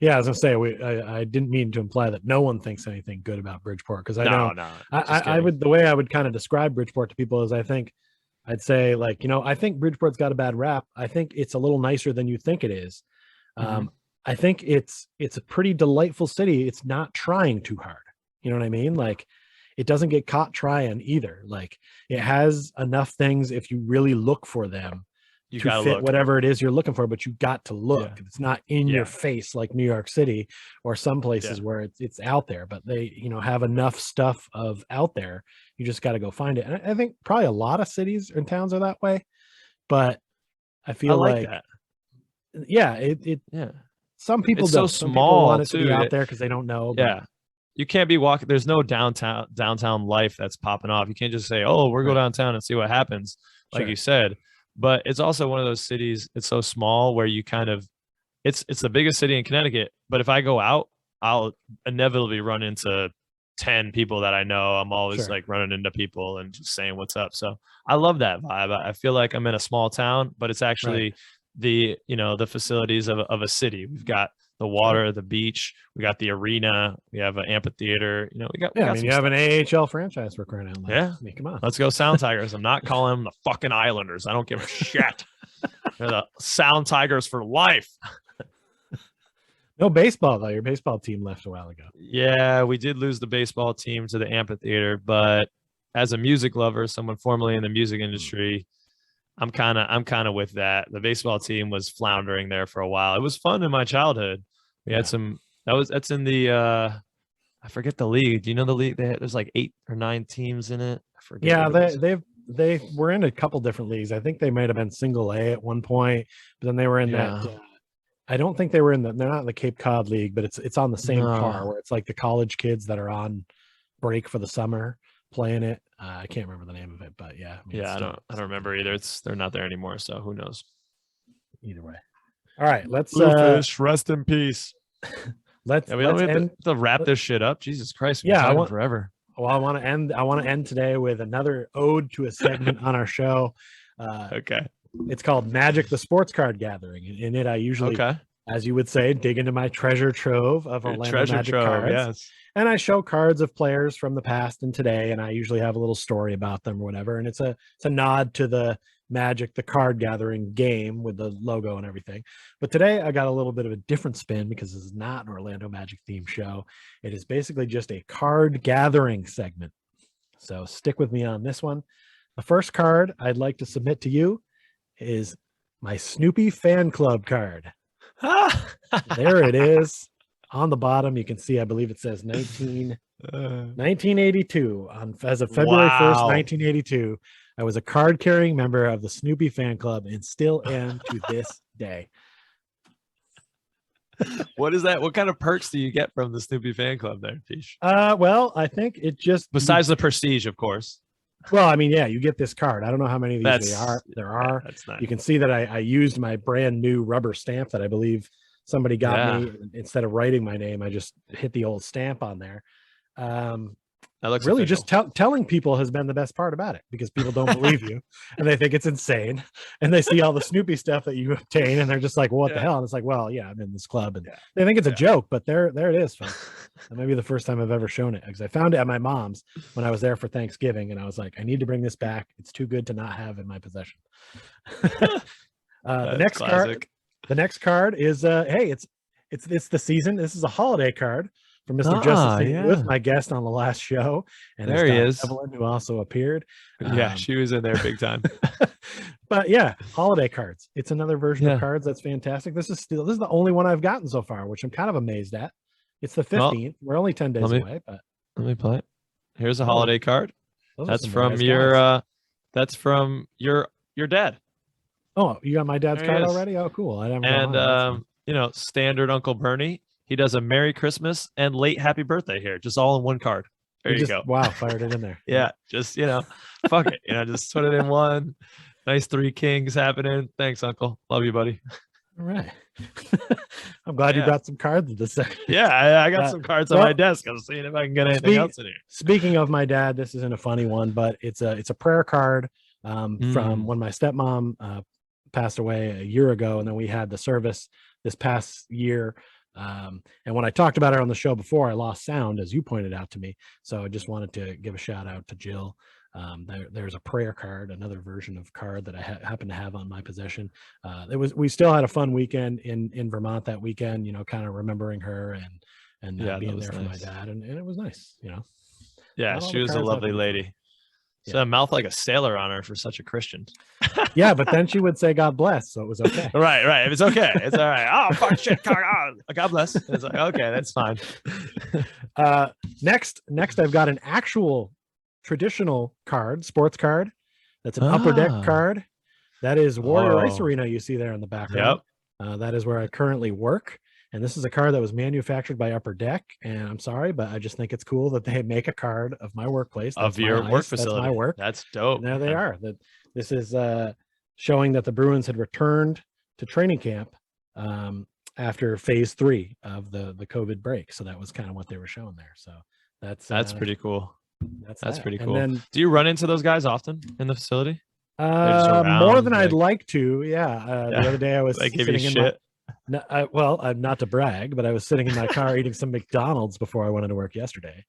Yeah, I was gonna say I didn't mean to imply that no one thinks anything good about Bridgeport, because I would, the way I would kind of describe Bridgeport to people is I'd say like, I think Bridgeport's got a bad rap. I think it's a little nicer than you think it is. I think it's a pretty delightful city. It's not trying too hard. You know what I mean? Like, it doesn't get caught trying either. Like, it has enough things if you really look for them to fit whatever it is you're looking for, but you got to look. It's not in your face like New York City or some places where it's out there, but they, have enough stuff of out there. You just got to go find it. And I think probably a lot of cities and towns are that way, but I feel like that. Some people it's so don't. small. Some people want it to be out there because they don't know. But you can't be walking. There's no downtown life that's popping off. You can't just say, "Oh, we're going downtown and see what happens," like you said. But it's also one of those cities. It's so small where you kind of, it's the biggest city in Connecticut. But if I go out, I'll inevitably run into 10 people that I know. I'm always like running into people and just saying what's up. So I love that vibe. I feel like I'm in a small town, but it's actually the facilities of a city. We've got the water, the beach, we got the arena, we have an amphitheater, we got you have an AHL franchise for crying out loud. Yeah. I mean, come on. Let's go Sound Tigers. I'm not calling them the fucking Islanders. I don't give a shit. They're the Sound Tigers for life. No baseball though. Your baseball team left a while ago. Yeah, we did lose the baseball team to the amphitheater, but as a music lover, someone formerly in the music industry, I'm kind of with that. The baseball team was floundering there for a while. It was fun in my childhood. We had some. That's in the. I forget the league. Do you know the league? There's like 8 or 9 teams in it. I forget. Yeah, they were in a couple different leagues. I think they might have been single A at one point, but then they were in that. I don't think they were in the. They're not in the Cape Cod League, but it's on the same par where it's like the college kids that are on break for the summer playing it. I can't remember the name of it, but yeah. I mean, I don't remember either. They're not there anymore, so who knows? Either way. All right, let's Bluefish, rest in peace. let's have to wrap this shit up. Jesus Christ, I want forever. Well, I want to end today with another ode to a segment on our show. Okay. It's called Magic the Sports Card Gathering. In it, I usually, as you would say, dig into my treasure trove of Orlando Magic cards. Yes. And I show cards of players from the past and today, and I usually have a little story about them or whatever. And it's a nod to the Magic the Card Gathering game with the logo and everything. But today I got a little bit of a different spin because this is not an Orlando Magic themed show. It is basically just a card gathering segment. So stick with me on this one. The first card I'd like to submit to you is my Snoopy Fan Club card. There it is. On the bottom, you can see, I believe it says 1982. As of February 1st, 1982, I was a card-carrying member of the Snoopy Fan Club and still am to this day. What is that? What kind of perks do you get from the Snoopy Fan Club there, PIche? Well, I think it just... Besides the prestige, of course. Well, I mean, yeah, you get this card. I don't know how many of these there are. That's nice. You can see that I used my brand new rubber stamp that I believe somebody got me. Instead of writing my name, I just hit the old stamp on there. That looks really official. just telling people has been the best part about it, because people don't believe you and they think it's insane, and they see all the Snoopy stuff that you obtain and they're just like, well, what the hell? And it's like, well, yeah, I'm in this club, and they think it's a joke, but there it is, folks. That may be the first time I've ever shown it, because I found it at my mom's when I was there for Thanksgiving, and I was like, I need to bring this back. It's too good to not have in my possession. The next card is hey, it's the season. This is a holiday card from Mr. Justice St. Louis, my guest on the last show. And there he is. Evelyn, who also appeared. Yeah, she was in there big time. But yeah, holiday cards. It's another version of cards that's fantastic. This is the only one I've gotten so far, which I'm kind of amazed at. It's the 15th. We're only 10 days away, but let me play it. Here's a holiday card. That's from your dad. Oh, you got my dad's card already? Oh, cool. I never standard Uncle Bernie. He does a Merry Christmas and late Happy Birthday here, just all in one card. There you go. Wow, fired it in there. Yeah, just fuck it. Just put it in one. Nice 3 kings happening. Thanks, Uncle. Love you, buddy. All right. I'm glad you brought some cards this second. Yeah, I got some cards on my desk. I'm seeing if I can get anything else in here. Speaking of my dad, this isn't a funny one, but it's a prayer card from when my stepmom passed away a year ago, and then we had the service this past year. And when I talked about it on the show before, I lost sound, as you pointed out to me. So I just wanted to give a shout out to Jill. There's a prayer card, another version of card that I happen to have on my possession. We still had a fun weekend in Vermont that weekend, kind of remembering her and being there for my dad. And it was nice, Yeah, she was a lovely lady. So mouth like a sailor on her for such a Christian. Yeah, but then she would say God bless, so it was okay. Right. It was okay. It's all right. Oh, fuck shit. God bless. It's like, okay, that's fine. Next I've got an actual traditional card, sports card. That's an Upper Deck card. That is Warrior Ice Arena you see there in the background. Yep. That is where I currently work. And this is a card that was manufactured by Upper Deck. And I'm sorry, but I just think it's cool that they make a card of my workplace. Of your work facility. That's my work. That's dope. And there they are. This is showing that the Bruins had returned to training camp after phase 3 of the COVID break. So that was kind of what they were showing there. So that's pretty cool. That's pretty cool. Then, do you run into those guys often in the facility? More than I'd like to. Yeah. The other day I was sitting in shit. I'm not to brag, but I was sitting in my car eating some McDonald's before I went into work yesterday.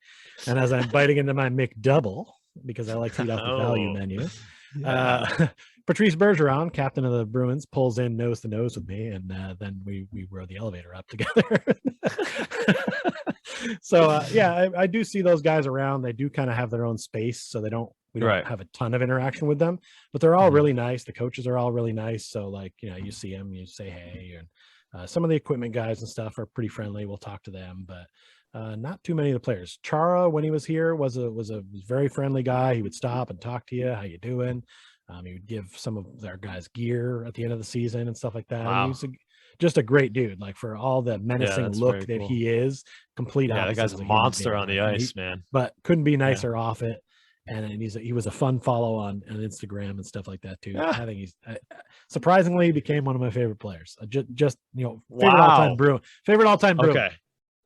And as I'm biting into my McDouble, because I like to eat off the value menu, Patrice Bergeron, captain of the Bruins, pulls in nose to nose with me, and then we rode the elevator up together. So yeah, I do see those guys around. They do kind of have their own space, so we don't Right. have a ton of interaction with them, but they're all Mhm. really nice. The coaches are all really nice. So like, you see them, you say hey, and some of the equipment guys and stuff are pretty friendly. We'll talk to them, but not too many of the players. Chara, when he was here, was a very friendly guy. He would stop and talk to you. How you doing? He would give some of our guys gear at the end of the season and stuff like that. And he Wow. was just a great dude. Like for all the Yeah, menacing that's look very that cool. he is, complete Yeah, that opposite guy's a as a human monster being. on the Like, ice, man. but couldn't be Yeah. nicer off it. And he was a fun follow on Instagram and stuff like that too. Yeah. I think he's surprisingly he became one of my favorite players. Just favorite Wow. all time Bruin. Okay.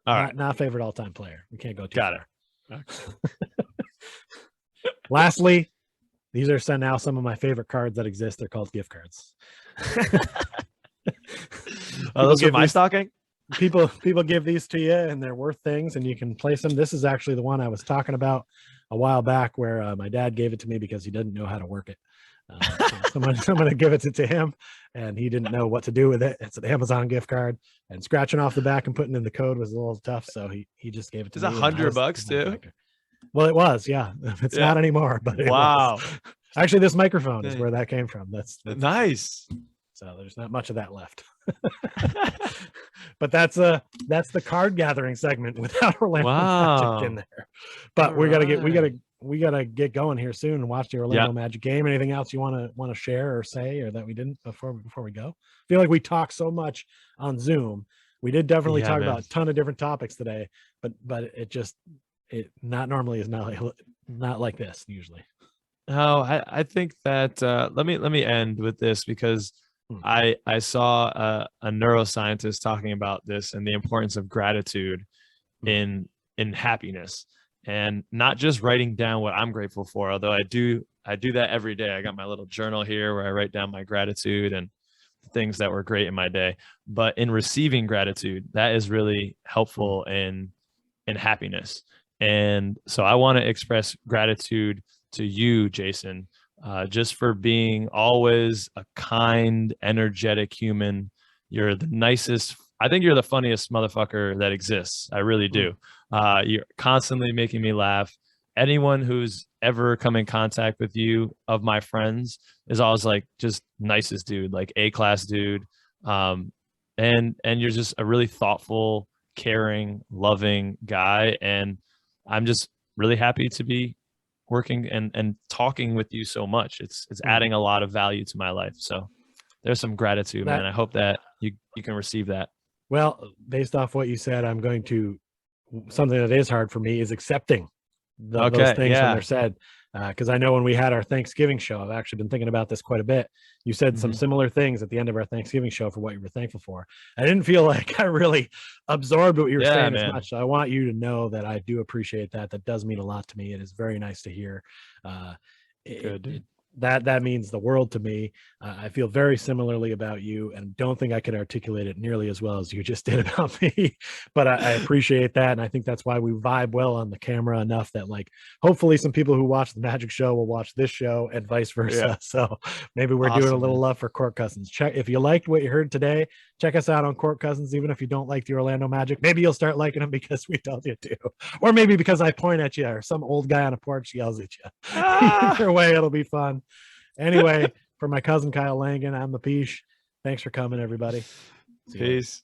All right. Not favorite all time player. We can't go too Got far. it. Lastly, these are now some of my favorite cards that exist. They're called gift cards. Oh, those are my stocking? People give these to you and they're worth things and you can place them. This is actually the one I was talking about a while back where my dad gave it to me because he didn't know how to work it. Someone had given it to him and he didn't know what to do with it. It's an Amazon gift card and scratching off the back and putting in the code was a little tough. So he just gave it to me. It's $100 too. Well, it was, yeah. It's not anymore, but it wow. was. Actually, this microphone is where that came from. That's nice. So there's not much of that left. But that's the card gathering segment without Orlando Magic in there. But we gotta get going here soon and watch the Orlando Magic game. Anything else you want to share or say or that we didn't before we go? I feel like we talked so much on Zoom. We did definitely talk about a ton of different topics today, but it not normally is not like this usually. Oh, I think that let me end with this because I saw a neuroscientist talking about this and the importance of gratitude in happiness and not just writing down what I'm grateful for, although I do that every day. I got my little journal here where I write down my gratitude and things that were great in my day, but in receiving gratitude, that is really helpful in happiness. And so I want to express gratitude to you, Jason, just for being always a kind, energetic human. You're the nicest. I think you're the funniest motherfucker that exists. I really do. You're constantly making me laugh. Anyone who's ever come in contact with you of my friends is always like just nicest dude, like A-class dude. And you're just a really thoughtful, caring, loving guy. And I'm just really happy to be working and talking with you so much. It's adding a lot of value to my life. So there's some gratitude, man. I hope that you can receive that. Well, based off what you said, I'm going to something that is hard for me is accepting those things when they're said. Because I know when we had our Thanksgiving show, I've actually been thinking about this quite a bit. You said some similar things at the end of our Thanksgiving show for what you were thankful for. I didn't feel like I really absorbed what you were saying as much. So I want you to know that I do appreciate that. That does mean a lot to me. It is very nice to hear. That means the world to me. I feel very similarly about you and don't think I could articulate it nearly as well as you just did about me, but I appreciate that. And I think that's why we vibe well on the camera enough that like, hopefully some people who watch the Magic show will watch this show and vice versa. Yeah. So maybe we're doing a little love for Court Cousins. Check if you liked what you heard today, check us out on Court Cousins. Even if you don't like the Orlando Magic, maybe you'll start liking them because we told you to, or maybe because I point at you or some old guy on a porch yells at you. Either way, it'll be fun. Anyway, for my cousin Kyle Langan, I'm the PIche. Thanks for coming, everybody. Peace.